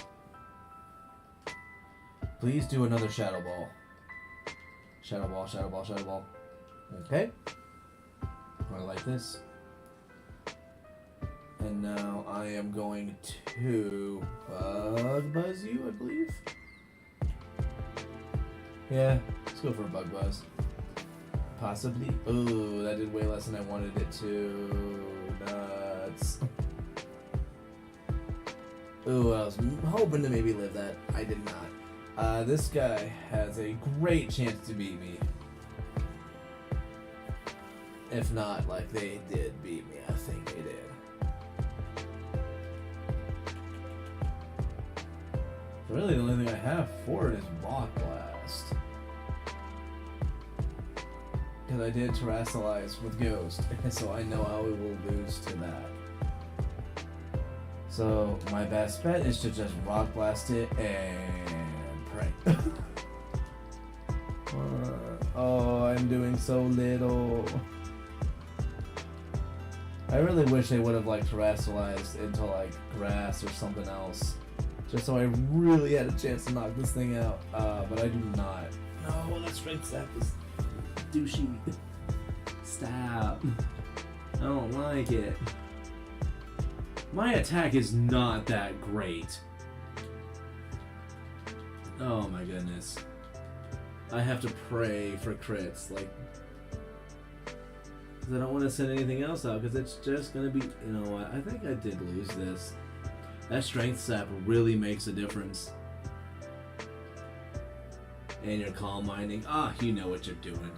Please do another Shadow Ball. Shadow Ball, Shadow Ball, Shadow Ball. Okay. I like this. And now I am going to Bug Buzz you, I believe. Yeah, let's go for a Bug Buzz. Possibly. Ooh, that did way less than I wanted it to. Nuts. Ooh, I was hoping to maybe live that. I did not. This guy has a great chance to beat me. If not, like, they did beat me. I think they did. Really, the only thing I have for it is Rock Blast. Because I did Terrasilize with Ghost, so I know how we will lose to that. So, my best bet is to just Rock Blast it and pray. Oh, I'm doing so little. I really wish they would have, like, Terrassilized into, like, grass or something else. Just so I really had a chance to knock this thing out. But I do not. No, that strength sap is douchey. Stop. I don't like it. My attack is not that great. Oh my goodness. I have to pray for crits, like, because I don't want to send anything else out, because it's just going to be, you know what, I think I did lose this. That strength sap really makes a difference. And you're calm minding. Ah, you know what you're doing.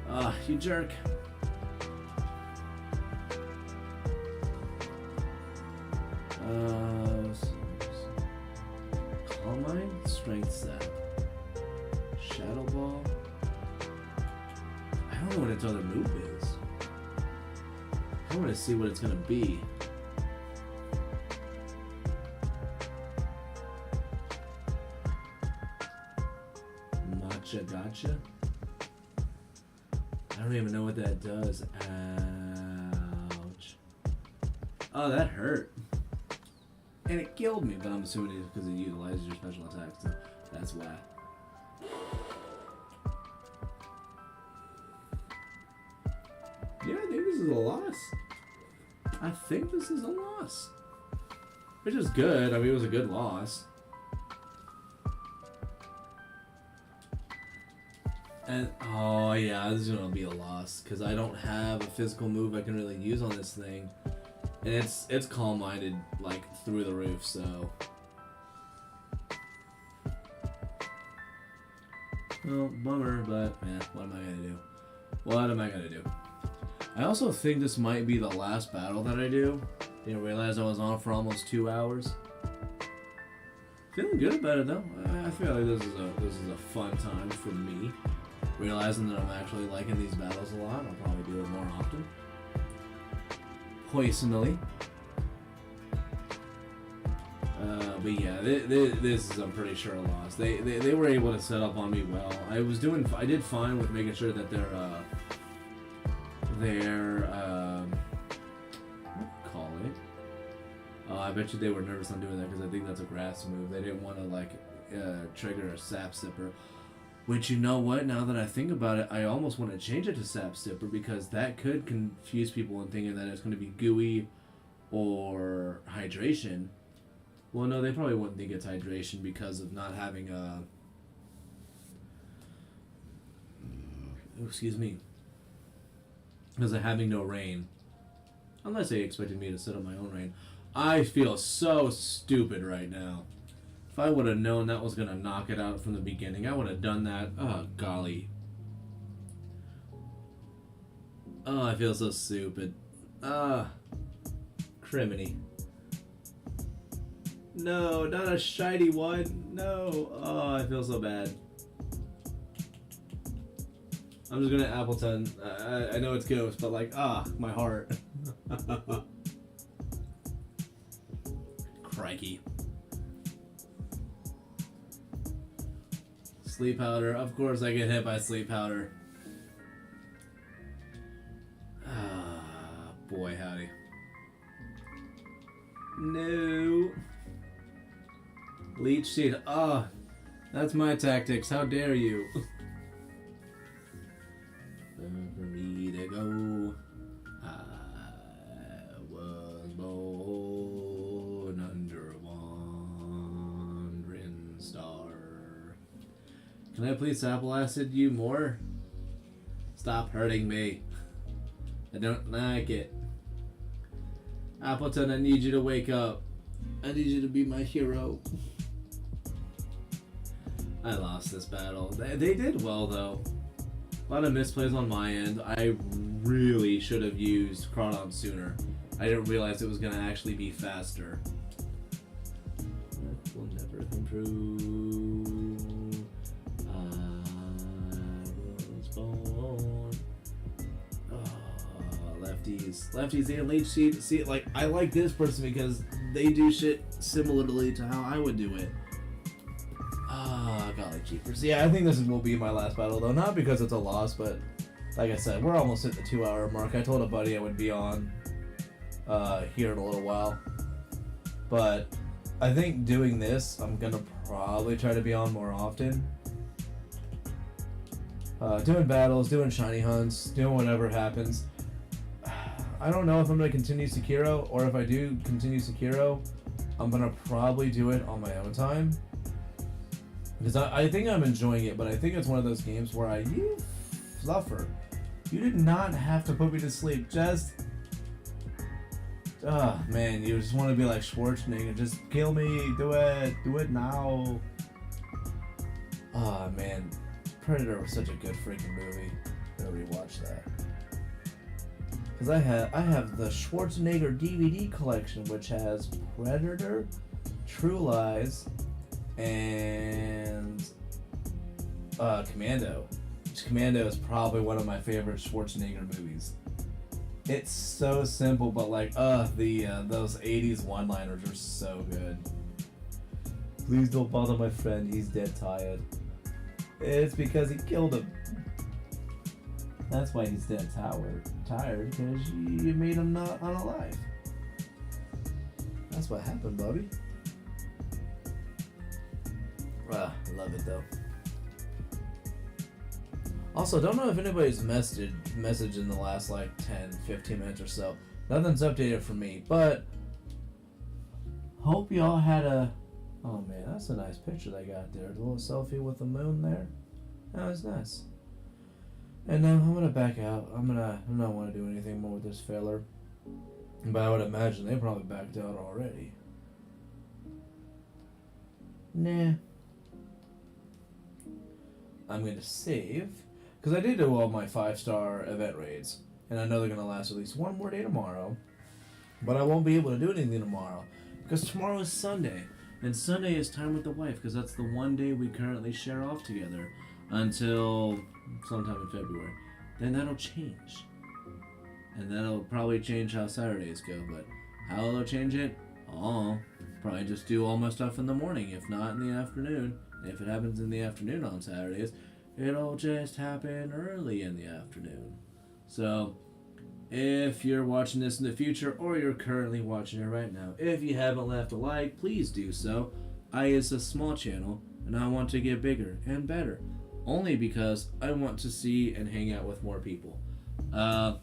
Ah, you jerk. Calm mind, strength sap, shadow ball. I don't know what its other move is. I want to see what it's gonna be. Gotcha. I don't even know what that does. Ouch. Oh, that hurt. And it killed me, but I'm assuming it's because it utilizes your special attack, so that's why. Yeah, I think this is a loss. I think this is a loss. Which is good. I mean, it was a good loss. And, oh yeah, this is gonna be a loss because I don't have a physical move I can really use on this thing, and it's calm-minded like through the roof. So, well, bummer, but yeah, what am I gonna do? What am I gonna do? I also think this might be the last battle that I do. Didn't realize I was on for almost 2 hours. Feeling good about it though. I feel like this is a fun time for me. Realizing that I'm actually liking these battles a lot, I'll probably do it more often. Personally. But yeah, this is, I'm pretty sure, a loss. They were able to set up on me well. I did fine with making sure that their what do you call it? I bet you they were nervous on doing that because I think that's a grass move. They didn't want to like trigger a sap sipper. Which, you know what, now that I think about it, I almost want to change it to Sap Sipper because that could confuse people in thinking that it's going to be gooey or hydration. Well, no, they probably wouldn't think it's hydration because of not having a... excuse me. Because of having no rain. Unless they expected me to set up my own rain. I feel so stupid right now. If I would have known that was going to knock it out from the beginning, I would have done that. Oh, golly. Oh, I feel so stupid. Criminy. No, not a shiny one. No. Oh, I feel so bad. I'm just going to Appleton. I know it's Ghost, but like, my heart. Crikey. Sleep powder. Of course I get hit by sleep powder. Boy howdy. No. Leech seed. That's my tactics. How dare you? For me to go. I was born under a wandering star. Can I please apple acid you more? Stop hurting me. I don't like it. Appleton, I need you to wake up. I need you to be my hero. I lost this battle. They did well, though. A lot of misplays on my end. I really should have used Crawdon sooner. I didn't realize it was going to actually be faster. That will never improve. I was born. Oh, lefties. Lefties, they late sheet. See, like, I like this person because they do shit similarly to how I would do it. Golly jeepers. Yeah, I think this will be my last battle, though. Not because it's a loss, but like I said, we're almost at the 2-hour mark. I told a buddy I would be on here in a little while. But I think doing this, I'm going to probably try to be on more often. Doing battles, doing shiny hunts, doing whatever happens. I don't know if I'm going to continue Sekiro, or if I do continue Sekiro, I'm going to probably do it on my own time. Because I think I'm enjoying it, but I think it's one of those games where you suffer. You did not have to put me to sleep. Just, man, you just want to be like Schwarzenegger. Just kill me. Do it now. Oh, man. Predator was such a good freaking movie. I'm gonna rewatch that. Because I have the Schwarzenegger DVD collection, which has Predator, True Lies, and Commando. Commando is probably one of my favorite Schwarzenegger movies. It's so simple, but like, those 80s one-liners are so good. Please don't bother my friend, he's dead tired. It's because he killed him. That's why he's dead tired, because you made him not unalive. That's what happened, Bobby. I love it though. Also, don't know if anybody's messaged in the last like 10-15 minutes or so. Nothing's updated for me, but hope y'all had a... Oh man, that's a nice picture they got there. A little selfie with the moon there. That was nice. And now I'm gonna back out. I don't want to do anything more with this filler. But I would imagine they probably backed out already. Nah. I'm going to save, because I did do all my 5-star event raids, and I know they're going to last at least one more day tomorrow, but I won't be able to do anything tomorrow, because tomorrow is Sunday, and Sunday is time with the wife, because that's the one day we currently share off together until sometime in February. Then that'll change, and that'll probably change how Saturdays go, but how it'll change it? I'll probably just do all my stuff in the morning, if not in the afternoon. If it happens in the afternoon on Saturdays, it'll just happen early in the afternoon. So, if you're watching this in the future, or you're currently watching it right now, if you haven't left a like, please do so. It's a small channel, and I want to get bigger and better. Only because I want to see and hang out with more people. I'll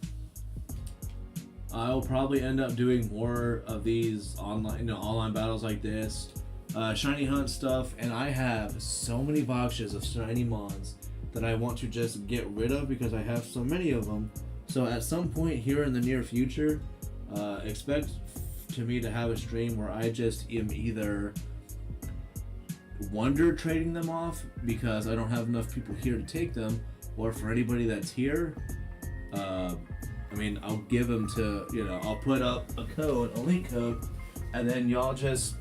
probably end up doing more of these online battles like this. Shiny hunt stuff, and I have so many boxes of shiny mons that I want to just get rid of because I have so many of them. So at some point here in the near future, expect to me to have a stream where I just am either wonder trading them off because I don't have enough people here to take them, or for anybody that's here, I'll give them to, I'll put up a link code, and then y'all just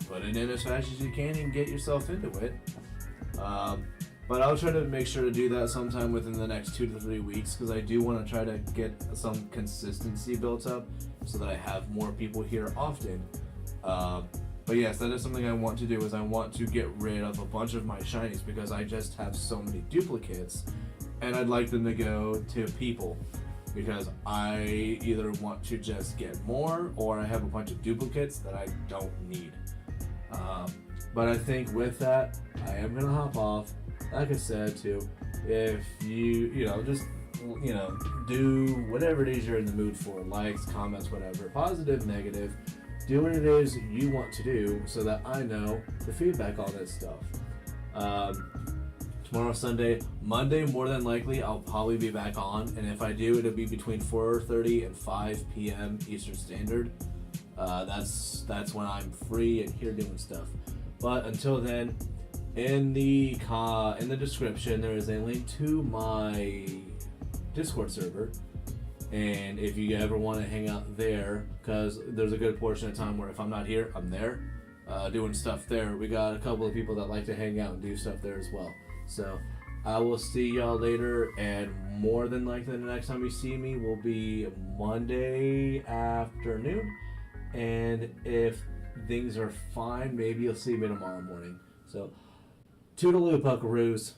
put it in as fast as you can and get yourself into it. But I'll try to make sure to do that sometime within the next 2 to 3 weeks, because I do want to try to get some consistency built up so that I have more people here often. But yes, that is something I want to do, is I want to get rid of a bunch of my shinies because I just have so many duplicates, and I'd like them to go to people because I either want to just get more, or I have a bunch of duplicates that I don't need. But I think with that, I am going to hop off. Like I said too, if you do whatever it is you're in the mood for, likes, comments, whatever, positive, negative, do what it is you want to do so that I know the feedback on this stuff. Tomorrow, Sunday, Monday, more than likely, I'll probably be back on, and if I do, it'll be between 4:30 and 5 p.m. Eastern Standard. That's when I'm free and here doing stuff. But until then, in the description there is a link to my Discord server, and if you ever want to hang out there, because there's a good portion of time where if I'm not here, I'm there doing stuff there. We got a couple of people that like to hang out and do stuff there as well. So I will see y'all later, and more than likely the next time you see me will be Monday afternoon, and if things are fine, maybe you'll see me tomorrow morning. So toodaloo, puckaroos.